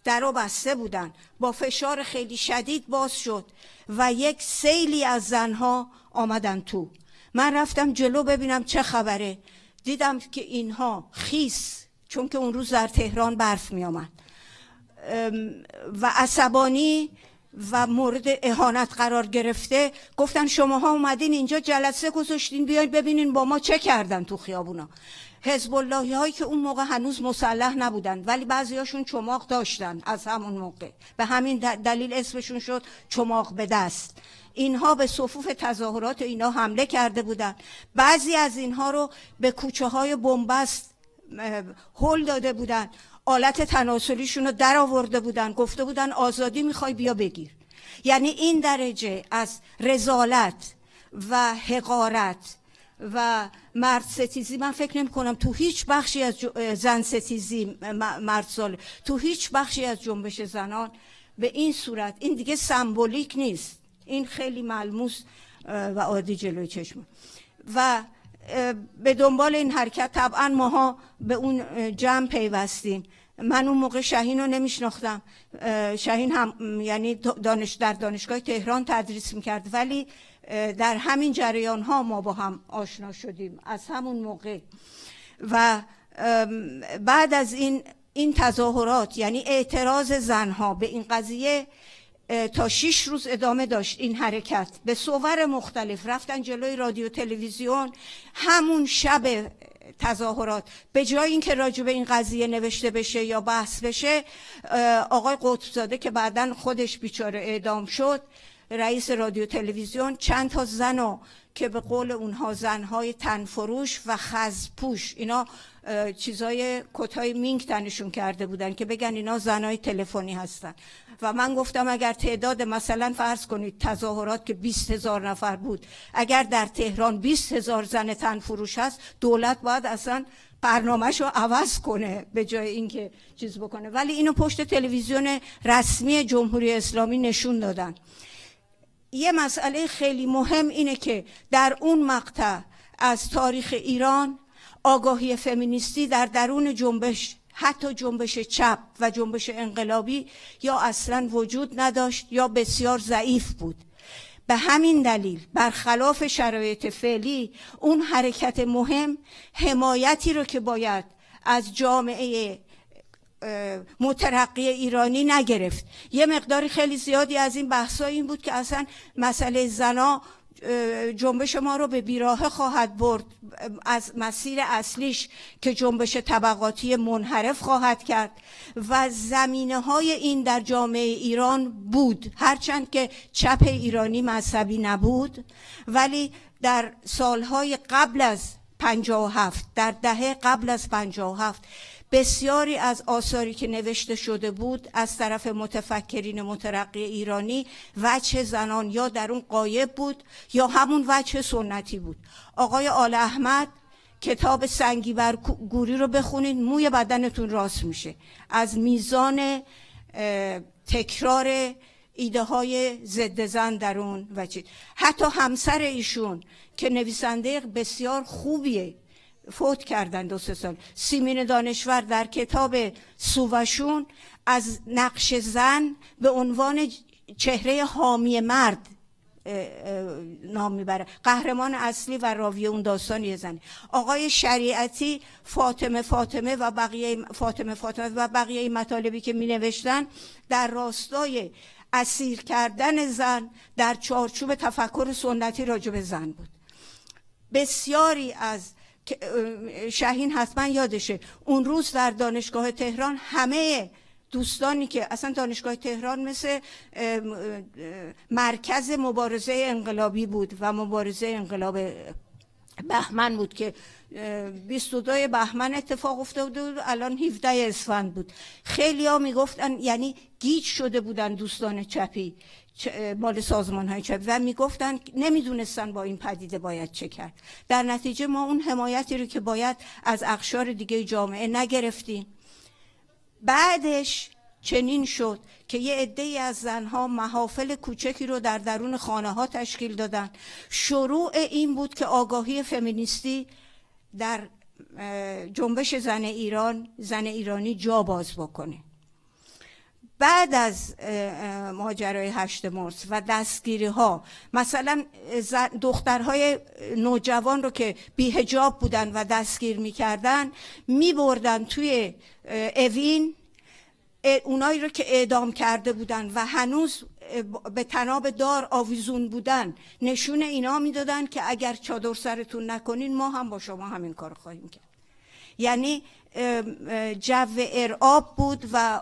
درها بسته بودن، با فشار خیلی شدید باز شد و یک سیلی از زنها آمدن تو. من رفتم جلو ببینم چه خبره، دیدم که اینها خیس، چون که اون روز در تهران برف می آمد، و عصبانی و مورد اهانت قرار گرفته گفتن شماها اومدین اینجا جلسه گذاشتین، بیاین ببینین با ما چه کردن تو خیابونا. حزب اللهی هایی که اون موقع هنوز مسلح نبودن ولی بعضیاشون چماق داشتن از همون موقع، به همین دلیل اسمشون شد چماق به دست. اینها به صفوف تظاهرات اینا حمله کرده بودن. بعضی از اینها رو به کوچه های بنبست هل داده بودن، آلت تناسلیشون رو در آورده بودن، گفته بودن آزادی میخوای بیا بگیر. یعنی این درجه از رذالت و حقارت و مرد ستیزی من فکر نمی کنم تو هیچ بخشی از زن ستیزی، مرد سال، تو هیچ بخشی از جنبش زنان به این صورت. این دیگه سمبولیک نیست، این خیلی ملموس و عادی جلوی چشم. و به دنبال این حرکت طبعا ماها به اون جمع پیوستیم. من اون موقع شاهین رو نمیشناختم، شاهین هم یعنی در دانشگاه تهران تدریس میکرد، ولی در همین جریان ها ما با هم آشنا شدیم از همون موقع. و بعد از این تظاهرات، یعنی اعتراض زنها به این قضیه، تا 6 روز ادامه داشت این حرکت به صور مختلف. رفتن جلوی رادیو تلویزیون همون شب تظاهرات، به جای اینکه راجع به این قضیه نوشته بشه یا بحث بشه، آقای قطبزاده که بعداً خودش بیچاره اعدام شد، رئیس رادیو تلویزیون، چند تا زنو که به قول اونها زنهای تنفروش و خزپوش، اینا چیزای کتای مینک تنشون کرده بودن که بگن اینا زنهای تلفنی هستن. و من گفتم اگر تعداد مثلا فرض کنید تظاهرات که 20,000 نفر بود، اگر در تهران 20,000 زن تنفروش هست، دولت باید اصلا برنامه‌شو عوض کنه به جای اینکه چیز بکنه. ولی اینو پشت تلویزیون رسمی جمهوری اسلامی نشون دادن. یه مسئله خیلی مهم اینه که در اون مقطع از تاریخ ایران آگاهی فمینیستی در درون جنبش، حتی جنبش چپ و جنبش انقلابی، یا اصلا وجود نداشت یا بسیار ضعیف بود. به همین دلیل برخلاف شرایط فعلی اون حرکت مهم حمایتی رو که باید از جامعه مترقی ایرانی نگرفت. یه مقداری خیلی زیادی از این بحثا این بود که اصلا مسئله زنا جنبش ما رو به بیراهه خواهد برد، از مسیر اصلیش که جنبش طبقاتی منحرف خواهد کرد، و زمینه های این در جامعه ایران بود. هرچند که چپ ایرانی مذهبی نبود، ولی در سالهای قبل از 57، در دهه قبل از 57، بسیاری از آثاری که نوشته شده بود از طرف متفکرین مترقی ایرانی، وجه زنان یا در اون غایب بود یا همون وجه سنتی بود. آقای آل احمد کتاب سنگی بر گوری رو بخونید، موی بدنتون راست میشه از میزان تکرار ایده های ضد زن در اون وجه. حتی همسر ایشون که نویسنده بسیار خوبیه، فوت کردن 2-3 سال، سیمین دانشور در کتاب سووشون از نقش زن به عنوان چهره حامی مرد نام میبره، قهرمان اصلی و راوی اون داستان یه زنه. آقای شریعتی فاطمه و بقیه مطالبی که می نوشتن در راستای اسیر کردن زن در چارچوب تفکر سنتی راجع به زن بود. بسیاری از شاهین حتما یادشه اون روز در دانشگاه تهران همه دوستانی که اصلا دانشگاه تهران مثل مرکز مبارزه انقلابی بود و مبارزه انقلاب بهمن بود که 22 بهمن اتفاق افتاده بود، الان 17 اسفند بود. خیلی ها میگفتن، یعنی گیج شده بودن دوستان چپی مال سازمان های چپی و میگفتن نمیدونستن با این پدیده باید چه کرد. در نتیجه ما اون حمایتی رو که باید از اقشار دیگه جامعه نگرفتیم. بعدش چنین شد که یه عده‌ای از زنها محافل کوچکی رو در درون خانه ها تشکیل دادن. شروع این بود که آگاهی فمینیستی در جنبش زن ایرانی جا باز بکنه. بعد از ماجرای 8 مارس و دستگیری ها، مثلا دخترهای نوجوان رو که بی حجاب بودن و دستگیر میکردن میبردن توی اوین، اونایی رو که اعدام کرده بودن و هنوز به طناب دار آویزون بودن نشون اینا میدادن که اگر چادر سرتون نکنین ما هم با شما همین کار خواهیم کرد. یعنی جو ارعاب بود و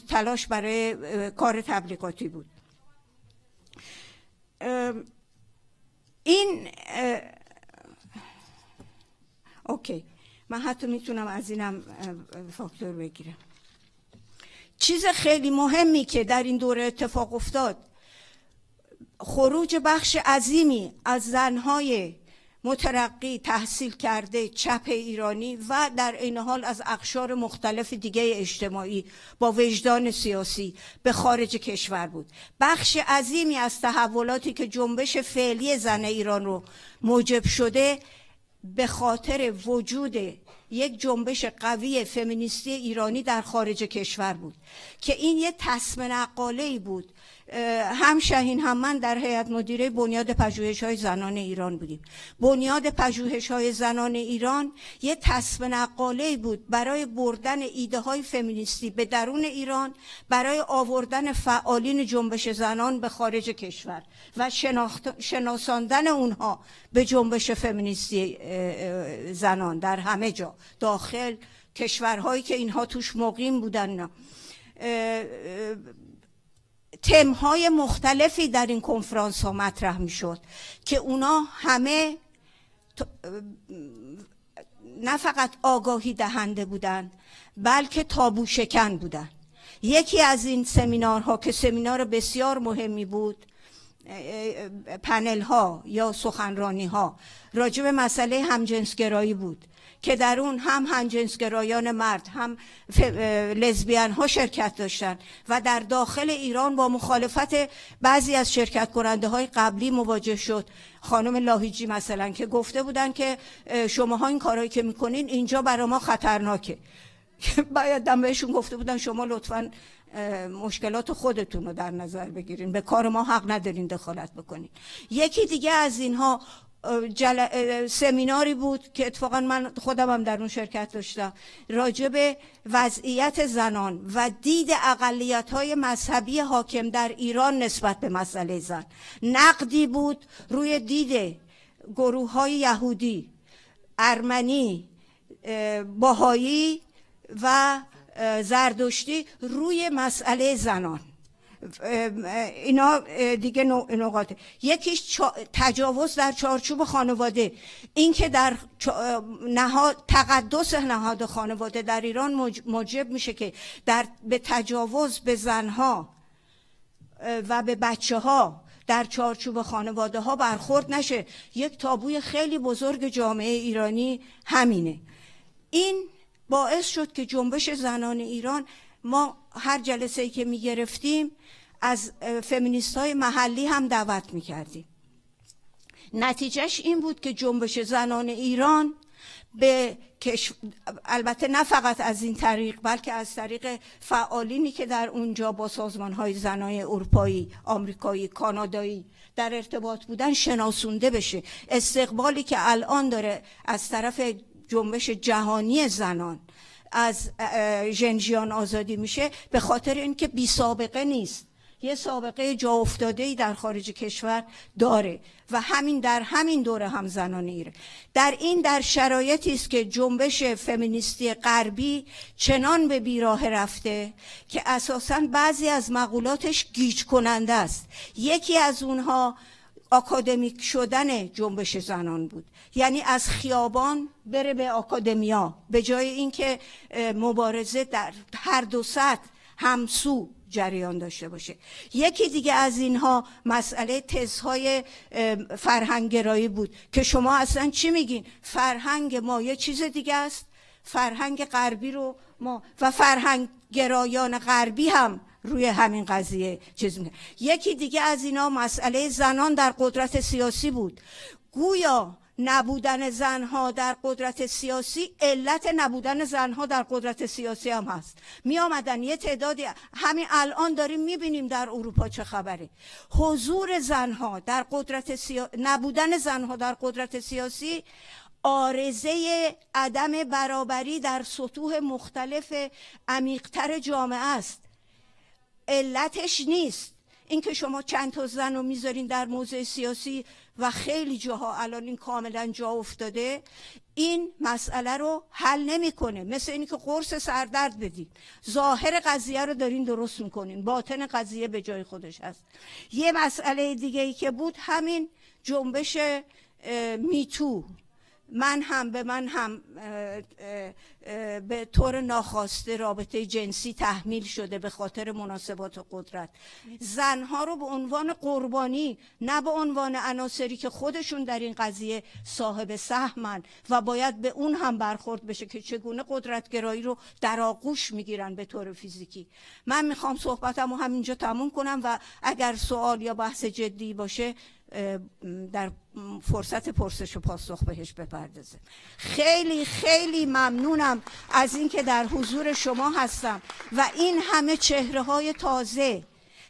تلاش برای کار تبلیغاتی بود. این اوکی، من حتی میتونم از اینم فاکتور بگیرم. چیز خیلی مهمی که در این دوره اتفاق افتاد، خروج بخش عظیمی از زنهای مترقی تحصیل کرده چپ ایرانی و در این حال از اقشار مختلف دیگه اجتماعی با وجدان سیاسی به خارج کشور بود. بخش عظیمی از تحولاتی که جنبش فعلی زن ایران رو موجب شده به خاطر وجود یک جنبش قوی فمینیستی ایرانی در خارج کشور بود که این یه تسمه نقاله‌ای بود. هم شاهین هم من در هیئت مدیره بنیاد پژوهش‌های زنان ایران بودیم. بنیاد پژوهش‌های زنان ایران یه تسمه نقاله‌ای بود برای بردن ایده‌های فمینیستی به درون ایران، برای آوردن فعالین جنبش زنان به خارج کشور و شناساندن اونها به جنبش فمینیستی زنان در همه جا، داخل کشورهایی که اینها توش مقیم بودن. تمهای مختلفی در این کنفرانس ها مطرح می شد که اونا همه نه فقط آگاهی دهنده بودن بلکه تابو شکن بودن. یکی از این سمینارها که سمینار بسیار مهمی بود، پنل ها یا سخنرانی ها راجع به مسئله همجنسگرایی بود که در اون هم همجنسگرایان مرد هم لزبیان ها شرکت داشتن و در داخل ایران با مخالفت بعضی از شرکت کننده های قبلی مواجه شد. خانم لاهیجی مثلا که گفته بودن که شماها این کارهایی که میکنین اینجا برای ما خطرناکه. باید هم بهشون گفته بودن شما لطفاً مشکلات خودتون رو در نظر بگیرین، به کار ما حق ندارین دخالت بکنین. یکی دیگه از اینها سمیناری بود که اتفاقا من خودم هم در اون شرکت داشتم، راجع به وضعیت زنان و دید اقلیت‌های مذهبی حاکم در ایران نسبت به مسئله زن. نقدی بود روی دید گروه‌های یهودی، ارمنی، باهایی و زردشتی روی مسئله زنان. اینا دیگه نقاطه. یکیش تجاوز در چارچوب خانواده، این که در تقدس نهاد خانواده در ایران موجب میشه که به تجاوز به زنها و به بچه ها در چارچوب خانواده ها برخورد نشه. یک تابوی خیلی بزرگ جامعه ایرانی همینه. این باعث شد که جنبش زنان ایران، ما هر جلسه‌ای که می‌گرفتیم از فمینیست‌های محلی هم دعوت می‌کردیم. نتیجهش این بود که جنبش زنان ایران البته نه فقط از این طریق بلکه از طریق فعالینی که در اونجا با سازمان‌های زنای اروپایی، آمریکایی، کانادایی در ارتباط بودن شناسونده بشه. استقبالی که الان داره از طرف جنبش جهانی زنان از ژنژیان آزادی میشه به خاطر اینکه بی سابقه نیست. یه سابقه جا افتاده‌ای در خارج کشور داره و همین در همین دوره هم زنان ایران در شرایطی است که جنبش فمینیستی غربی چنان به بیراه رفته که اساساً بعضی از مقولاتش گیج کننده است. یکی از اونها آکادمیک شدن جنبش زنان بود، یعنی از خیابان بره به آکادمیا، به جای اینکه مبارزه در هر دو سطح همسو جریان داشته باشه. یکی دیگه از اینها مسئله تزهای فرهنگگرایی بود که شما اصلا چی میگین؟ فرهنگ ما یه چیز دیگه است، فرهنگ غربی رو ما و فرهنگگرایان غربی هم روی همین قضیه چیز میگن. یکی دیگه از اینا مسئله زنان در قدرت سیاسی بود. گویا نبودن زنها در قدرت سیاسی علت نبودن زنها در قدرت سیاسی هم هست. می آمدن یه تعدادی، همین الان داریم میبینیم در اروپا چه خبره، حضور زنها در قدرت نبودن زنها در قدرت سیاسی عارضه عدم برابری در سطوح مختلف عمیق‌تر جامعه است. علتش نیست اینکه شما چند تا زن رو میذارین در موضع سیاسی و خیلی جاها الان این کاملا جا افتاده، این مسئله رو حل نمیکنه. مثل اینی که قرص سردرد بدین، ظاهر قضیه رو دارین درست میکنین، باطن قضیه به جای خودش هست. یه مسئله دیگه ای که بود همین جنبش میتو، من هم به طور ناخواسته رابطه جنسی تحمیل شده به خاطر مناسبات قدرت. زنها رو به عنوان قربانی، نه به عنوان عناصری که خودشون در این قضیه صاحب سهمن و باید به اون هم برخورد بشه که چگونه قدرتگرایی رو در آغوش میگیرن به طور فیزیکی. من میخوام صحبتمو همینجا تموم کنم و اگر سوال یا بحث جدی باشه در فرصت پرسش و پاسخ بهش بپردازه. خیلی خیلی ممنونم از اینکه در حضور شما هستم و این همه چهره‌های تازه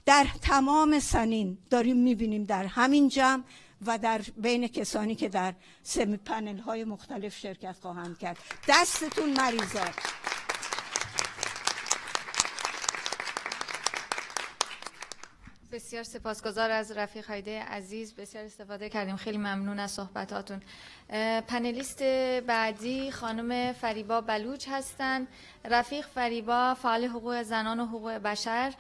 در تمام سنین داریم می‌بینیم در همین جمع و در بین کسانی که در سمی پنل‌های مختلف شرکت خواهند کرد. دستتون مریضا. بسیار سپاسگزار از رفیق هایده عزیز، بسیار استفاده کردیم، خیلی ممنون از صحبتاتون. پنلیست بعدی خانم فریبا بلوچ هستند. رفیق فریبا فعال حقوق زنان و حقوق بشر.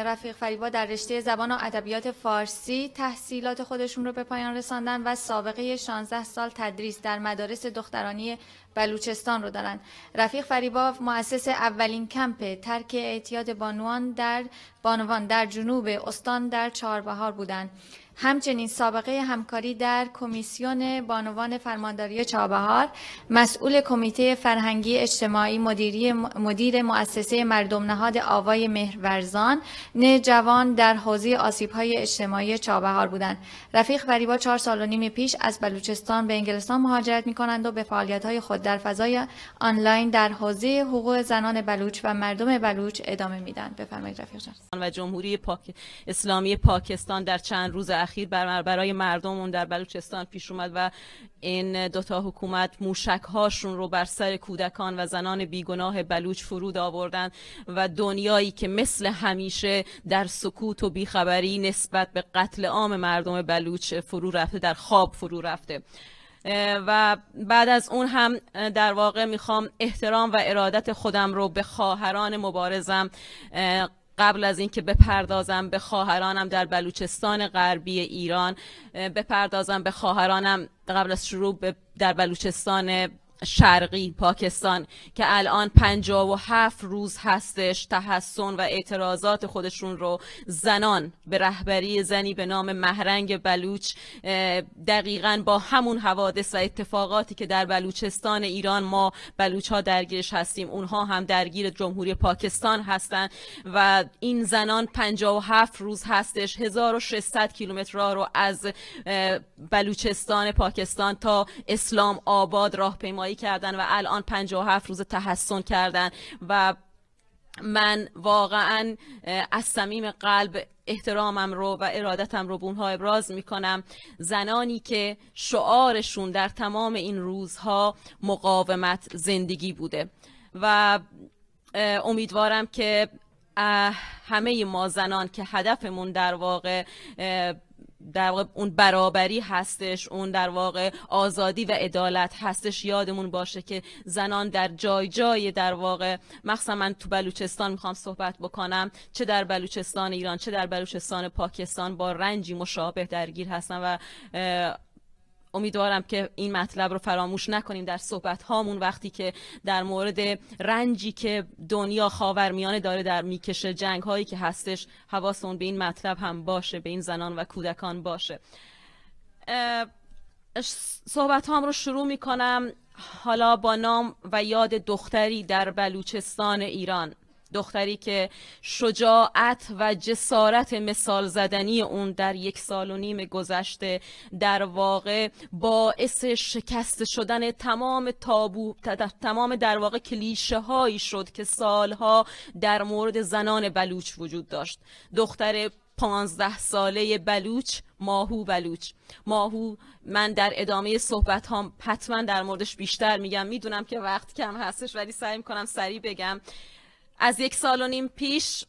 رفیق فریبا در رشته زبان و ادبیات فارسی تحصیلات خودشون رو به پایان رساندن و سابقه 16 سال تدریس در مدارس دخترانی بلوچستان رو دارن. رفیق فریبا مؤسس اولین کمپ ترک اعتیاد بانوان در جنوب استان در چهاربهار بودند. همچنین سابقه همکاری در کمیسیون بانوان فرمانداری چهاربهار، مسئول کمیته فرهنگی اجتماعی، مدیر مؤسسه مردم نهاد آوای مهرورزان جوان در حوزه آسیب‌های اجتماعی چهاربهار بودند. رفیق فریبا 4 سال و نیم پیش از بلوچستان به انگلستان مهاجرت می‌کنند و به فعالیت‌های خود در فضای آنلاین در حوزه حقوق زنان بلوچ و مردم بلوچ ادامه میدن. بفرمایید رفیق جان. و جمهوری اسلامی پاکستان در چند روز اخیر برای مردمون در بلوچستان پیش اومد و این دوتا حکومت موشک‌هاشون رو بر سر کودکان و زنان بیگناه بلوچ فرود آوردن و دنیایی که مثل همیشه در سکوت و بیخبری نسبت به قتل عام مردم بلوچ فرو رفته، در خواب فرو رفته. و بعد از اون هم در واقع میخوام احترام و ارادت خودم رو به خواهران مبارزم قبل از اینکه بپردازم به خواهرانم در بلوچستان غربی ایران، بپردازم به خواهرانم قبل از شروع در بلوچستان شرقی پاکستان که الان 57 روز هستش تحصن و اعتراضات خودشون رو زنان به رهبری زنی به نام مهرنگ بلوچ دقیقاً با همون حوادث و اتفاقاتی که در بلوچستان ایران ما بلوچ ها درگیرش هستیم، اونها هم درگیر جمهوری پاکستان هستن و این زنان 57 روز هستش 1600 کیلومتر راه رو از بلوچستان پاکستان تا اسلام آباد راهپیمایی کردن و الان 57 روز تحصن کردن و من واقعا از صمیم قلب احترامم رو و ارادتم رو به اونها ابراز میکنم. زنانی که شعارشون در تمام این روزها مقاومت زندگی بوده و امیدوارم که همه ما زنان که هدفمون در واقع اون برابری هستش، اون در واقع آزادی و عدالت هستش، یادمون باشه که زنان در جای جای در واقع، مخصوصا من تو بلوچستان میخوام صحبت بکنم، چه در بلوچستان ایران چه در بلوچستان پاکستان با رنجی مشابه درگیر هستن و امیدوارم که این مطلب رو فراموش نکنیم در صحبت هامون وقتی که در مورد رنجی که دنیا خاورمیانه داره در میکشه، جنگ هایی که هستش، حواسمون به این مطلب هم باشه، به این زنان و کودکان باشه. صحبت هام رو شروع میکنم حالا با نام و یاد دختری در بلوچستان ایران، دختری که شجاعت و جسارت مثال زدنی اون در 1.5 سال گذشته در واقع باعث شکست شدن تمام تابو، تمام در واقع کلیشه هایی شد که سالها در مورد زنان بلوچ وجود داشت. دختر 15 ساله بلوچ، ماهو بلوچ. ماهو من در ادامه صحبت هم حتما در موردش بیشتر میگم، میدونم که وقت کم هستش ولی سعی میکنم سریع بگم. از 1.5 سال پیش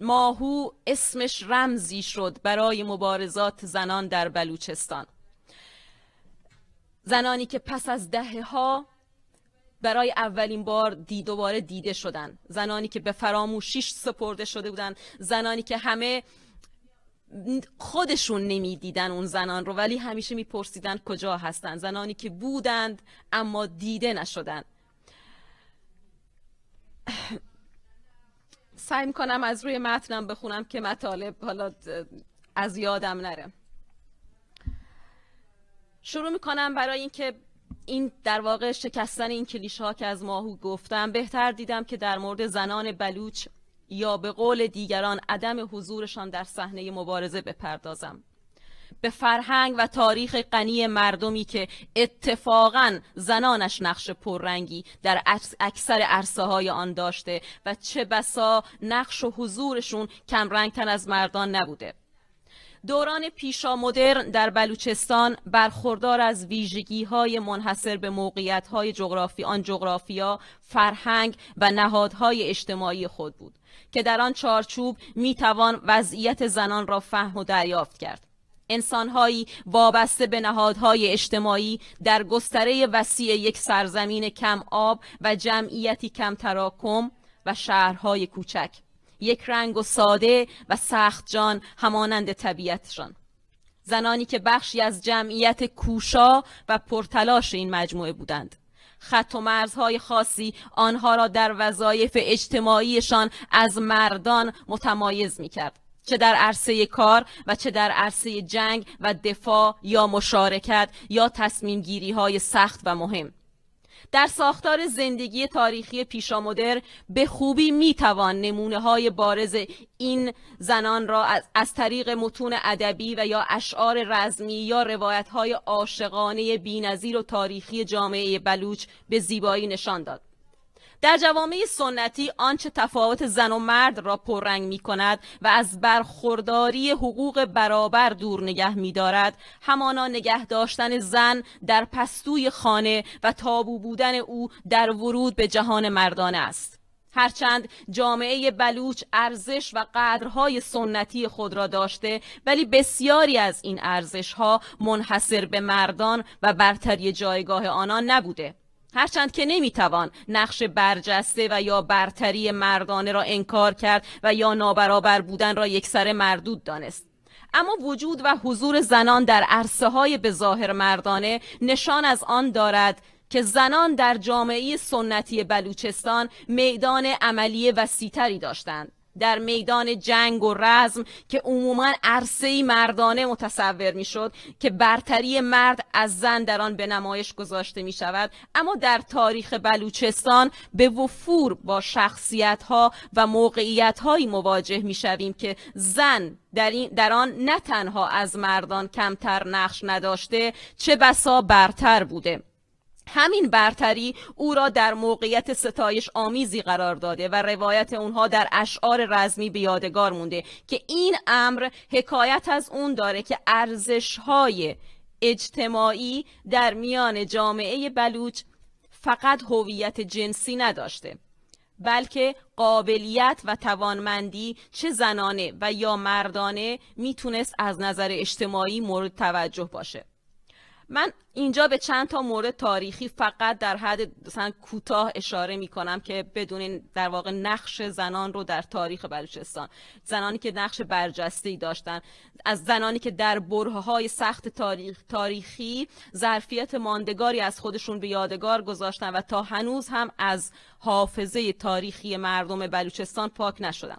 ماهو اسمش رمزی شد برای مبارزات زنان در بلوچستان. زنانی که پس از دهه‌ها برای اولین بار دوباره دیده شدن، زنانی که به فراموشی سپرده شده بودن، زنانی که همه خودشون نمیدیدن اون زنان رو ولی همیشه میپرسیدن کجا هستن، زنانی که بودند اما دیده نشدن. سعی میکنم از روی متنم بخونم که مطالب حالا از یادم نره. شروع میکنم برای اینکه این در واقع شکستن این کلیشه ها که از ماهو گفتم، بهتر دیدم که در مورد زنان بلوچ یا به قول دیگران عدم حضورشان در صحنه مبارزه بپردازم. به فرهنگ و تاریخ غنی مردمی که اتفاقاً زنانش نقش پررنگی در اکثر عرصه‌های آن داشته و چه بسا نقش و حضورشون کم رنگتر از مردان نبوده. دوران پیشا مدرن در بلوچستان برخوردار از ویژگی‌های منحصر به موقعیت‌های جغرافیا، فرهنگ و نهادهای اجتماعی خود بود که در آن چارچوب می‌توان وضعیت زنان را فهم و دریافت کرد. انسان‌هایی وابسته به نهادهای اجتماعی در گستره وسیع یک سرزمین کم آب و جمعیتی کم تراکم و شهرهای کوچک، یک رنگ و ساده و سخت جان همانند طبیعتشان. زنانی که بخشی از جمعیت کوشا و پرتلاش این مجموعه بودند. خط و مرزهای خاصی آنها را در وظایف اجتماعیشان از مردان متمایز می‌کرد، چه در عرصه کار و چه در عرصه جنگ و دفاع یا مشارکت یا تصمیم گیری های سخت و مهم. در ساختار زندگی تاریخی پیشامدرن به خوبی میتوان نمونه های بارز این زنان را از طریق متون ادبی و یا اشعار رزمی یا روایت های عاشقانه بی‌نظیر و تاریخی جامعه بلوچ به زیبایی نشان داد. در جوامع سنتی آنچه تفاوت زن و مرد را پررنگ می کند و از برخورداری حقوق برابر دور نگه می دارد، همانا نگه داشتن زن در پستوی خانه و تابو بودن او در ورود به جهان مردانه است. هرچند جامعه بلوچ ارزش و قدرهای سنتی خود را داشته، ولی بسیاری از این ارزشها منحصر به مردان و برتری جایگاه آنان نبوده. هرچند که نمیتوان نقش برجسته و یا برتری مردانه را انکار کرد و یا نابرابر بودن را یکسره مردود دانست، اما وجود و حضور زنان در عرصه‌های به ظاهر مردانه نشان از آن دارد که زنان در جامعه سنتی بلوچستان میدان عملی وسیع‌تری داشتند. در میدان جنگ و رزم که عموماً عرصه‌ای مردانه متصور میشد که برتری مرد از زن در آن به نمایش گذاشته می شود، اما در تاریخ بلوچستان به وفور با شخصیت‌ها و موقعیت‌هایی مواجه می شویم که زن در آن نه تنها از مردان کمتر نقش نداشته، چه بسا برتر بوده. همین برتری او را در موقعیت ستایش آمیزی قرار داده و روایت اونها در اشعار رزمی به یادگار مونده که این امر حکایت از اون داره که ارزش‌های اجتماعی در میان جامعه بلوچ فقط هویت جنسی نداشته، بلکه قابلیت و توانمندی چه زنانه و یا مردانه میتونست از نظر اجتماعی مورد توجه باشه. من اینجا به چند تا مورد تاریخی فقط در حد مثلا کوتاه اشاره می کنم که بدونین در واقع نقش زنان رو در تاریخ بلوچستان، زنانی که نقش برجسته‌ای داشتن، از زنانی که در برهه‌های سخت تاریخی ظرفیت ماندگاری از خودشون به یادگار گذاشتن و تا هنوز هم از حافظه تاریخی مردم بلوچستان پاک نشدن.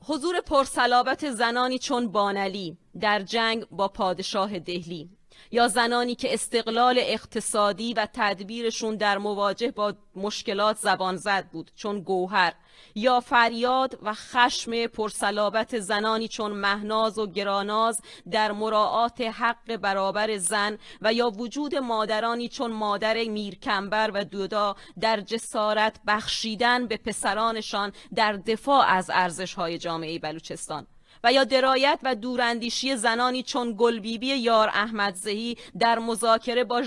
حضور پرصلابت زنانی چون بانلی در جنگ با پادشاه دهلی، یا زنانی که استقلال اقتصادی و تدبیرشون در مواجه با مشکلات زبان زد بود چون گوهر، یا فریاد و خشم پرصلابت زنانی چون مهناز و گراناز در مراعات حق برابر زن، و یا وجود مادرانی چون مادر میرکمبر و دودا در جسارت بخشیدن به پسرانشان در دفاع از ارزش‌های جامعه بلوچستان، و یا درایت و دوراندیشی زنانی چون گلبیبی یار احمدزهی در مذاکره با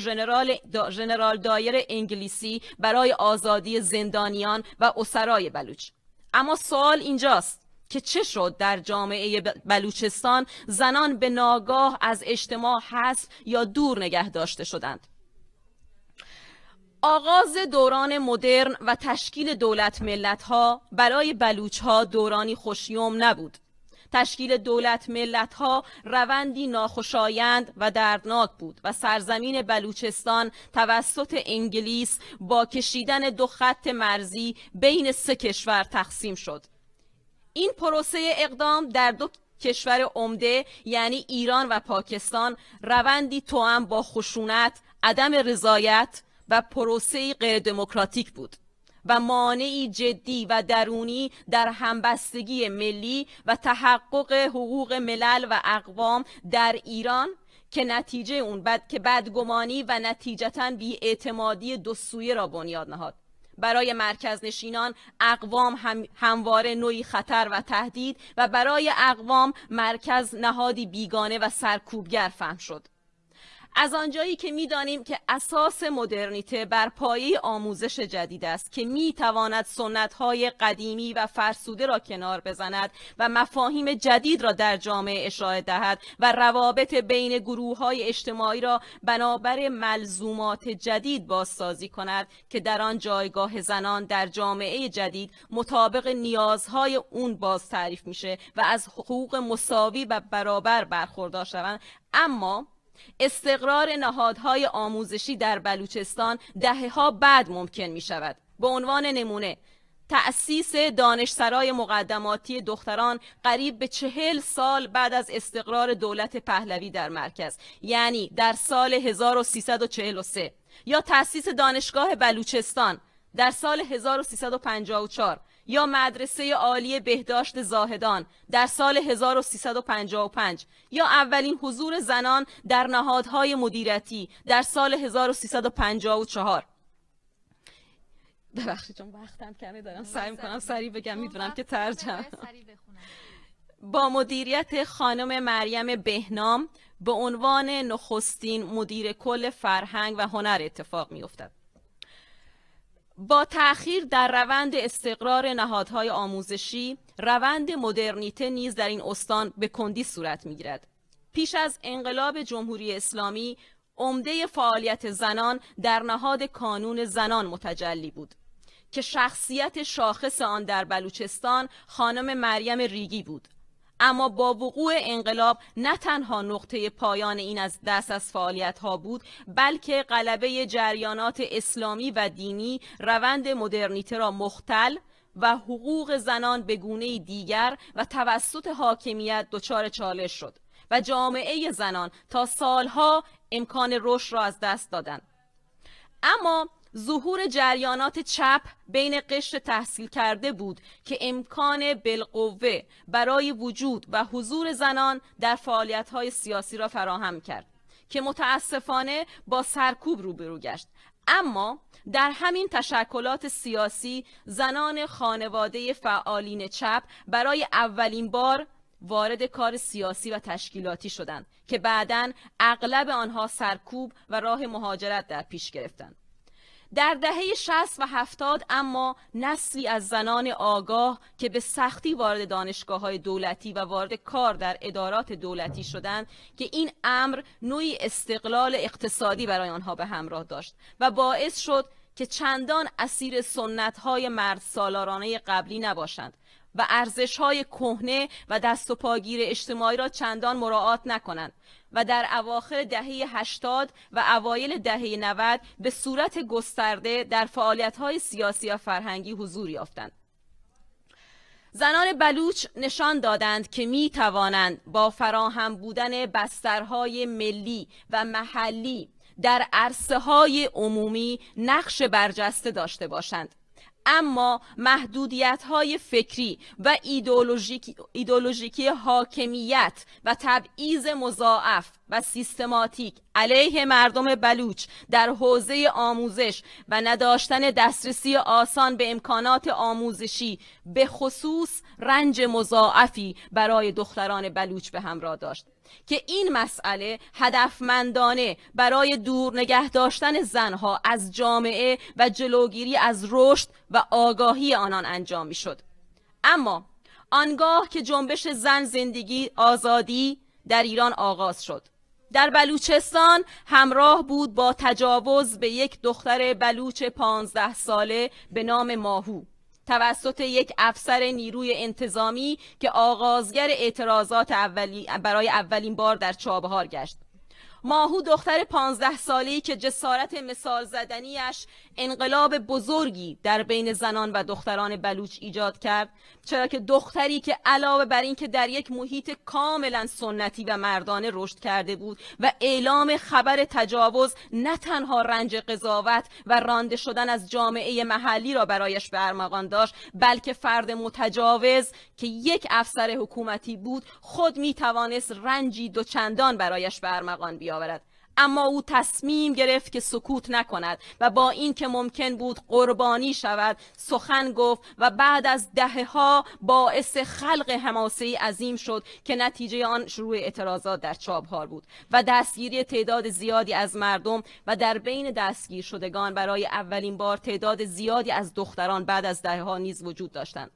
ژنرال دایر انگلیسی برای آزادی زندانیان و اسرای بلوچ. اما سوال اینجاست که چه شد در جامعه بلوچستان زنان به ناگاه از اجتماع حذف یا دور نگه داشته شدند؟ آغاز دوران مدرن و تشکیل دولت ملت‌ها برای بلوچ‌ها دورانی خوشیوم نبود. تشکیل دولت ملت‌ها روندی ناخوشایند و دردناک بود و سرزمین بلوچستان توسط انگلیس با کشیدن 2 خط مرزی بین 3 کشور تقسیم شد. این پروسه اقدام در 2 کشور عمده یعنی ایران و پاکستان روندی توأم با خشونت، عدم رضایت و پروسه غیر دموکراتیک بود و مانعی جدی و درونی در همبستگی ملی و تحقق حقوق ملل و اقوام در ایران که نتیجه اون که بدگمانی و نتیجتاً بی‌اعتمادی 2 سویه را بنیاد نهاد. برای مرکزنشینان اقوام همواره نوعی خطر و تهدید و برای اقوام مرکز نهادی بیگانه و سرکوبگر فهم شد. از آنجایی که می‌دانیم که اساس مدرنیته بر پایه آموزش جدید است که می‌تواند سنت‌های قدیمی و فرسوده را کنار بزند و مفاهیم جدید را در جامعه اشاعه دهد و روابط بین گروه‌های اجتماعی را بنابر ملزومات جدید بازسازی کند که در آن جایگاه زنان در جامعه جدید مطابق نیازهای اون باز تعریف میشه و از حقوق مساوی و برابر برخوردار شوند. اما استقرار نهادهای آموزشی در بلوچستان دهه‌ها بعد ممکن می شود. به عنوان نمونه تأسیس دانشسرای مقدماتی دختران قریب به 40 سال بعد از استقرار دولت پهلوی در مرکز، یعنی در سال 1343، یا تأسیس دانشگاه بلوچستان در سال 1354، یا مدرسه عالی بهداشت زاهدان در سال 1355، یا اولین حضور زنان در نهادهای مدیریتی در سال 1354. ببخشید چون وقتم کمه دارم سعی می‌کنم سریع بگم، میدونم که ترجمه با مدیریت خانم مریم بهنام به عنوان نخستین مدیر کل فرهنگ و هنر اتفاق می‌افتد. با تأخیر در روند استقرار نهادهای آموزشی، روند مدرنیته نیز در این استان به کندی صورت می‌گیرد. پیش از انقلاب جمهوری اسلامی، عمده فعالیت زنان در نهاد کانون زنان متجلی بود که شخصیت شاخص آن در بلوچستان خانم مریم ریگی بود. اما با وقوع انقلاب نه تنها نقطه پایان این از دست از فعالیت‌ها بود، بلکه غلبه جریانات اسلامی و دینی روند مدرنیته را مختل و حقوق زنان به گونه دیگر و توسط حاکمیت دچار چالش شد و جامعه زنان تا سالها امکان رشد را از دست دادند. اما ظهور جریانات چپ بین قشر تحصیل کرده بود که امکان بالقوه برای وجود و حضور زنان در فعالیت‌های سیاسی را فراهم کرد که متاسفانه با سرکوب روبرو گشت. اما در همین تشکلات سیاسی زنان خانواده فعالین چپ برای اولین بار وارد کار سیاسی و تشکیلاتی شدند که بعداً اغلب آنها سرکوب و راه مهاجرت در پیش گرفتند. در دهه 60 و 70 اما نسلی از زنان آگاه که به سختی وارد دانشگاه‌های دولتی و وارد کار در ادارات دولتی شدند که این امر نوعی استقلال اقتصادی برای آنها به همراه داشت و باعث شد که چندان اسیر سنت‌های مرد سالارانه قبلی نباشند و ارزش‌های کهنه و دست و پاگیر اجتماعی را چندان مراعات نکنند و در اواخر دهه 80 و اوایل دهه 90 به صورت گسترده در فعالیت‌های سیاسی و فرهنگی حضور یافتند. زنان بلوچ نشان دادند که می توانند با فراهم بودن بسترهای ملی و محلی در عرصه‌های عمومی نقش برجسته داشته باشند، اما محدودیت‌های فکری و ایدئولوژیکی حاکمیت و تبعیض مضاعف و سیستماتیک علیه مردم بلوچ در حوزه آموزش و نداشتن دسترسی آسان به امکانات آموزشی به خصوص رنج مضاعفی برای دختران بلوچ به همراه داشت که این مسئله هدفمندانه برای دور نگه داشتن زنها از جامعه و جلوگیری از رشد و آگاهی آنان انجام می‌شد. اما آنگاه که جنبش زن زندگی آزادی در ایران آغاز شد، در بلوچستان همراه بود با تجاوز به یک دختر بلوچ 15 ساله به نام ماهو توسط یک افسر نیروی انتظامی که آغازگر اعتراضات برای اولین بار در چابهار گشت. ماهو دختر 15 ساله‌ای که جسارت مثال زدنیش انقلاب بزرگی در بین زنان و دختران بلوچ ایجاد کرد، چرا که دختری که علاوه بر این که در یک محیط کاملا سنتی و مردانه رشد کرده بود و اعلام خبر تجاوز نه تنها رنج قضاوت و رانده شدن از جامعه محلی را برایش به ارمغان داشت، بلکه فرد متجاوز که یک افسر حکومتی بود خود می توانست رنجی دوچندان برایش به ارمغان بیاورد. اما او تصمیم گرفت که سکوت نکند و با این که ممکن بود قربانی شود سخن گفت و بعد از دهه‌ها باعث خلق حماسه‌ای عظیم شد که نتیجه آن شروع اعتراضات در چابهار بود و دستگیری تعداد زیادی از مردم و در بین دستگیر شدگان برای اولین بار تعداد زیادی از دختران بعد از دهه‌ها نیز وجود داشتند.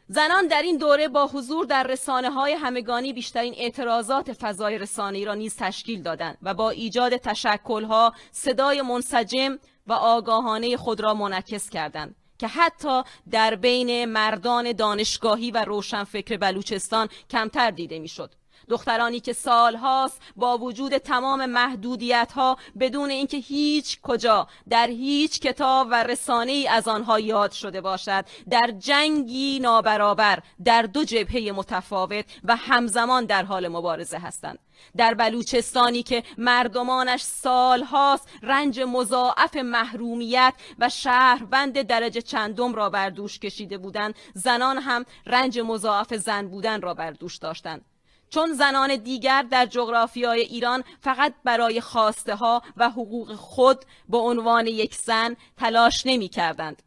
زنان در این دوره با حضور در رسانه‌های همگانی بیشترین اعتراضات فضای رسانه‌ای را نیز تشکیل دادند و با ایجاد تشکل‌ها صدای منسجم و آگاهانه خود را منعکس کردند که حتی در بین مردان دانشگاهی و روشنفکر بلوچستان کمتر دیده می‌شد. دخترانی که سالهاست با وجود تمام محدودیت‌ها بدون اینکه هیچ کجا در هیچ کتاب و رسانه‌ای از آنها یاد شده باشد، در جنگی نابرابر در دو جبهه متفاوت و همزمان در حال مبارزه هستند. در بلوچستانی که مردمانش سالهاست رنج مضاعف محرومیت و شهروند درجه چندم را بر دوش کشیده بودند، زنان هم رنج مضاعف زن بودن را بر دوش داشتند. چون زنان دیگر در جغرافیای ایران فقط برای خواسته ها و حقوق خود به عنوان یک زن تلاش نمی کردند.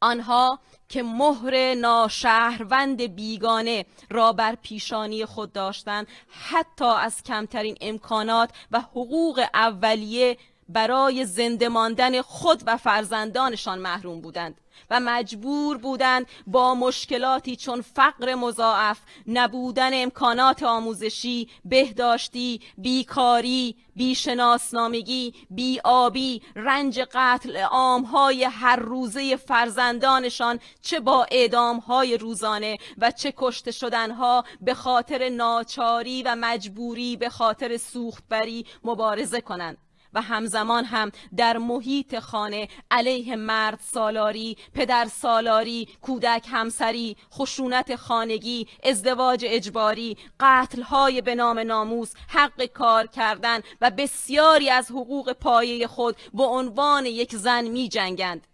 آنها که مهر ناشهروند بیگانه را بر پیشانی خود داشتند، حتی از کمترین امکانات و حقوق اولیه برای زنده ماندن خود و فرزندانشان محروم بودند و مجبور بودند با مشکلاتی چون فقر مضاعف، نبودن امکانات آموزشی، بهداشتی، بیکاری، بیشناسنامگی، بیابی، رنج قتل عامهای هر روزه فرزندانشان، چه با اعدامهای روزانه و چه کشته شدنها به خاطر ناچاری و مجبوری به خاطر سوختبری مبارزه کنند و همزمان هم در محیط خانه علیه مرد سالاری، پدر سالاری، کودک همسری، خشونت خانگی، ازدواج اجباری، قتل‌های به نام ناموس، حق کار کردن و بسیاری از حقوق پایه خود به عنوان یک زن می جنگند.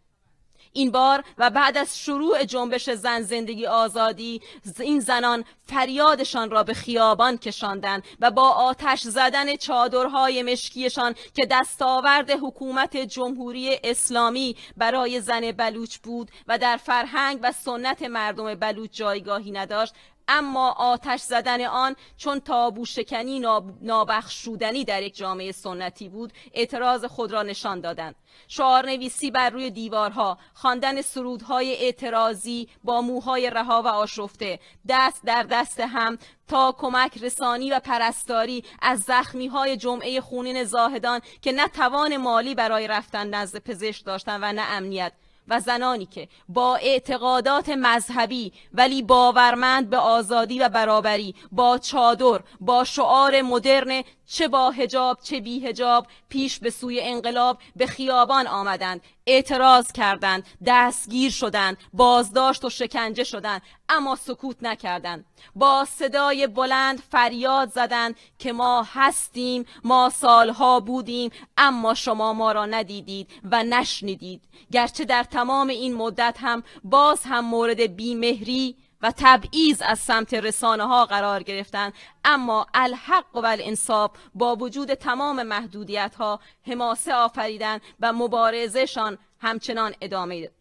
این بار و بعد از شروع جنبش زن زندگی آزادی، این زنان فریادشان را به خیابان کشاندند و با آتش زدن چادرهای مشکیشان که دستاورد حکومت جمهوری اسلامی برای زن بلوچ بود و در فرهنگ و سنت مردم بلوچ جایگاهی نداشت، اما آتش زدن آن چون تابو شکنی نابخشودنی در یک جامعه سنتی بود، اعتراض خود را نشان دادند. شعار نویسی بر روی دیوارها، خواندن سرودهای اعتراضی با موهای رها و آشفته، دست در دست هم تا کمک رسانی و پرستاری از زخمیهای جمعه خونین زاهدان که نه توان مالی برای رفتن نزد پزشک داشتند و نه امنیت، و زنانی که با اعتقادات مذهبی ولی باورمند به آزادی و برابری، با چادر، با شعار مدرن، چه با حجاب چه بی حجاب، پیش به سوی انقلاب به خیابان آمدند، اعتراض کردند، دستگیر شدند، بازداشت و شکنجه شدند، اما سکوت نکردند. با صدای بلند فریاد زدند که ما هستیم، ما سالها بودیم، اما شما ما را ندیدید و نشنیدید. گرچه در تمام این مدت هم باز هم مورد بیمهری و تبعیض از سمت رسانه ها قرار گرفتند، اما الحق و الانصاف با وجود تمام محدودیت ها حماسه آفریدند و مبارزهشان همچنان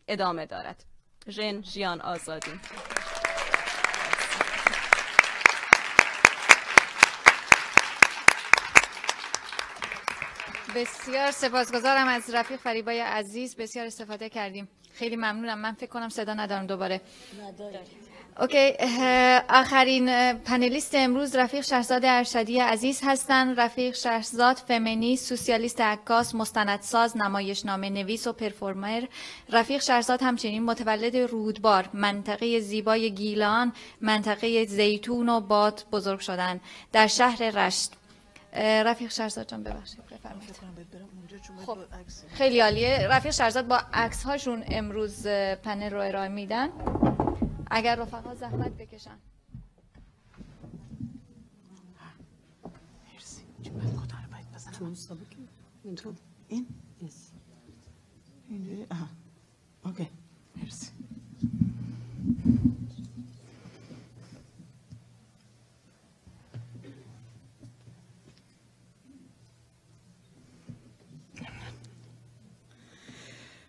ادامه دارد. ژن ژیان آزادی. بسیار سپاسگزارم از رفیق فریبای عزیز، بسیار استفاده کردیم. خیلی ممنونم. من فکر کنم صدا ندارم دوباره. اوکی، آخرین پنلیست امروز رفیق شهرزاد ارشدی عزیز هستند. رفیق شهرزاد فمینیست، سوسیالیست، عکاس، مستندساز، نمایشنامه نویس و پرفورمر. رفیق شهرزاد همچنین متولد رودبار، منطقه زیبای گیلان، منطقه زیتون و باد بزرگ شدن در شهر رشت. رفیق شهرزاد جان ببخشید بفرمایید. خب خیلی عالیه. رفیق شهرزاد با عکس هاشون امروز پنل رو ارائه میدن. اگر رفقا زحمت بکشن. این اوکی مرسی.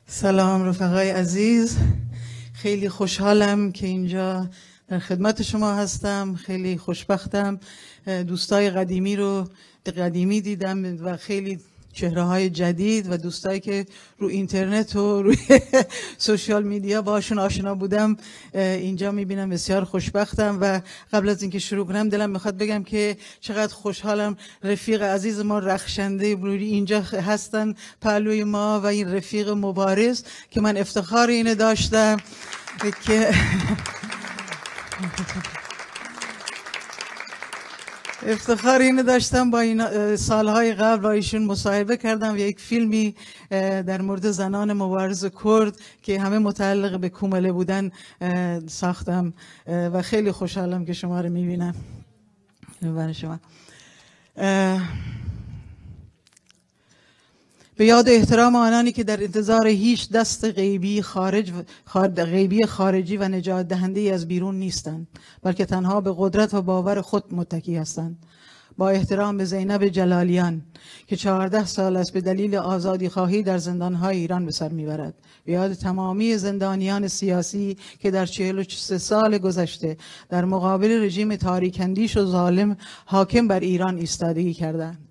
سلام رفقای عزیز، خیلی خوشحالم که اینجا در خدمت شما هستم. خیلی خوشبختم. دوستای قدیمی دیدم و خیلی چهره‌های جدید و دوستایی که رو اینترنت و روی سوشیال میدیا باشون آشنا بودم اینجا میبینم. بسیار خوشبختم و قبل از اینکه شروع کنم دلم میخواد بگم که چقدر خوشحالم رفیق عزیز ما رخشنده بلوری اینجا هستن پهلوی ما و این رفیق مبارز که من افتخار اینو داشتم که افتخار اینو داشتم با این سالهای قبل با ایشون مصاحبه کردم و یک فیلمی در مورد زنان مبارز کرد که همه متعلق به کومله بودن ساختم و خیلی خوشحالم که شما رو میبینم. برای شما به یاد احترام آنانی که در انتظار هیچ دست غیبی خارجی و نجات دهنده از بیرون نیستند، بلکه تنها به قدرت و باور خود متکی هستند. با احترام به زینب جلالیان که 14 سال است به دلیل آزادی خواهی در زندانهای ایران به سر میبرد. به یاد تمامی زندانیان سیاسی که در 43 سال گذشته در مقابل رژیم تاریک‌اندیش و ظالم حاکم بر ایران ایستادگی کردند.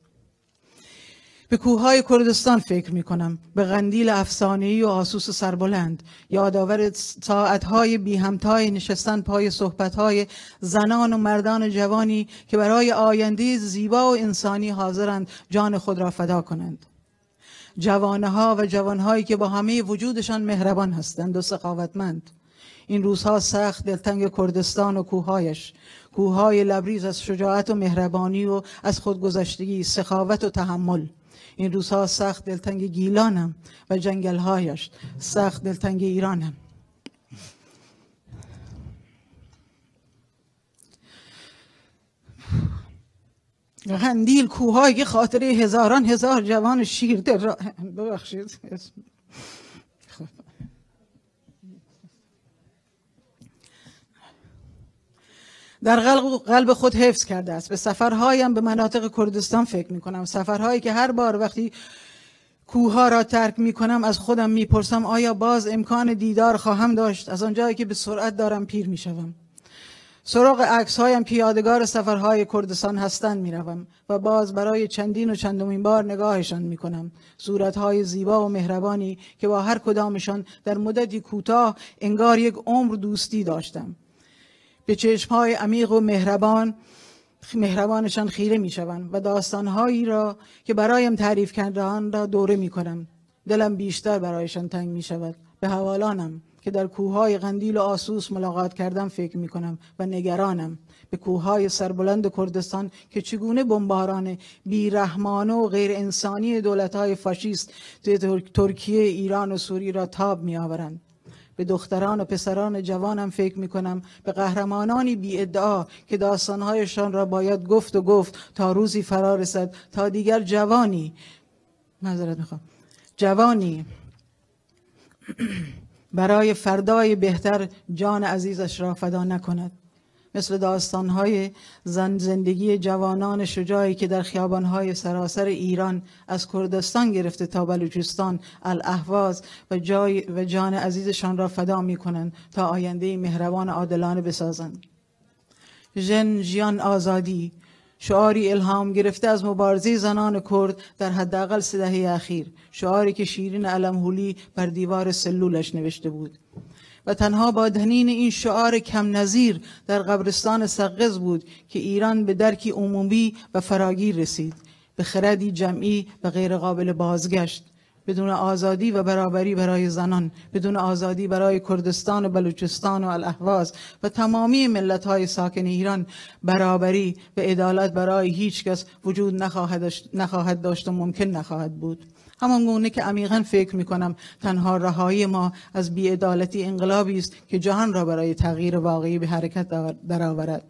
به کوههای کردستان فکر می کنم، به قندیل افسانه‌ای و آسوس سربلند، یادآور ساعتهای بی همتای نشستن پای صحبتهای زنان و مردان جوانی که برای آینده زیبا و انسانی حاضرند جان خود را فدا کنند. جوانها و جوانهایی که با همه وجودشان مهربان هستند و سخاوتمند. این روزها سخت دلتنگ کردستان و کوههایش، کوههای لبریز از شجاعت و مهربانی و از خودگذشتگی، سخاوت و تحمل. این روزها سخت دلتنگ گیلانم و جنگلهایش، سخت دلتنگ ایرانم. قندیل، کوههایی که خاطره هزاران هزار جوان شیرده را ببخشید در قلب خود حفظ کرده است. به سفرهایم به مناطق کردستان فکر می کنم، سفرهایی که هر بار وقتی کوهها را ترک می کنم از خودم می پرسم آیا باز امکان دیدار خواهم داشت از آنجایی که به سرعت دارم پیر می شوم. سراغ عکس هایم که یادگار سفرهای کردستان هستند میروم و باز برای چندین و چندمین بار نگاهشان میکنم. صورتهای زیبا و مهربانی که با هر کدامشان در مدتی کوتاه انگار یک عمر دوستی داشتم. به چشمهای عمیق و مهربانشان خیره میشوم و داستانهایی را که برایم تعریف کرده‌اند را دوره میکنم. دلم بیشتر برایشان تنگ میشود. به حوالانم که در کوههای قندیل و آسوس ملاقات کردم فکر میکنم و نگرانم. به کوههای سربلند کردستان که چگونه بمباران بیرحمانه و غیر انسانی دولت‌های فاشیست ترکیه، ایران و سوریه را تاب میآورند. به دختران و پسران جوانم فکر میکنم، به قهرمانانی بی ادعا که داستانهایشان را باید گفت و گفت تا روزی فرا رسد تا دیگر جوانی برای فردای بهتر جان عزیزش را فدا نکند. مثل داستانهای زندگی جوانان شجاعی که در خیابانهای سراسر ایران از کردستان گرفته تا بلوچستان الاهواز و جان عزیزشان را فدا می کنند تا آینده مهربان عادلانه بسازند. ژن آزادی، شعاری الهام گرفته از مبارزه زنان کرد در حداقل 3 دهه اخیر، شعاری که شیرین علم‌هولی بر دیوار سلولش نوشته بود. و تنها با دهنین این شعار کم نظیر در قبرستان سقز بود که ایران به درکی عمومی و فراگیر رسید، به خردی جمعی و غیر قابل بازگشت. بدون آزادی و برابری برای زنان، بدون آزادی برای کردستان و بلوچستان و الاهواز و تمامی ملت‌های ساکن ایران، برابری و عدالت برای هیچ کس وجود نخواهد داشت و ممکن نخواهد بود. همان گونه که عمیقاً فکر می‌کنم تنها رهایی ما از بی‌عدالتی انقلابی است که جهان را برای تغییر واقعی به حرکت درآورد.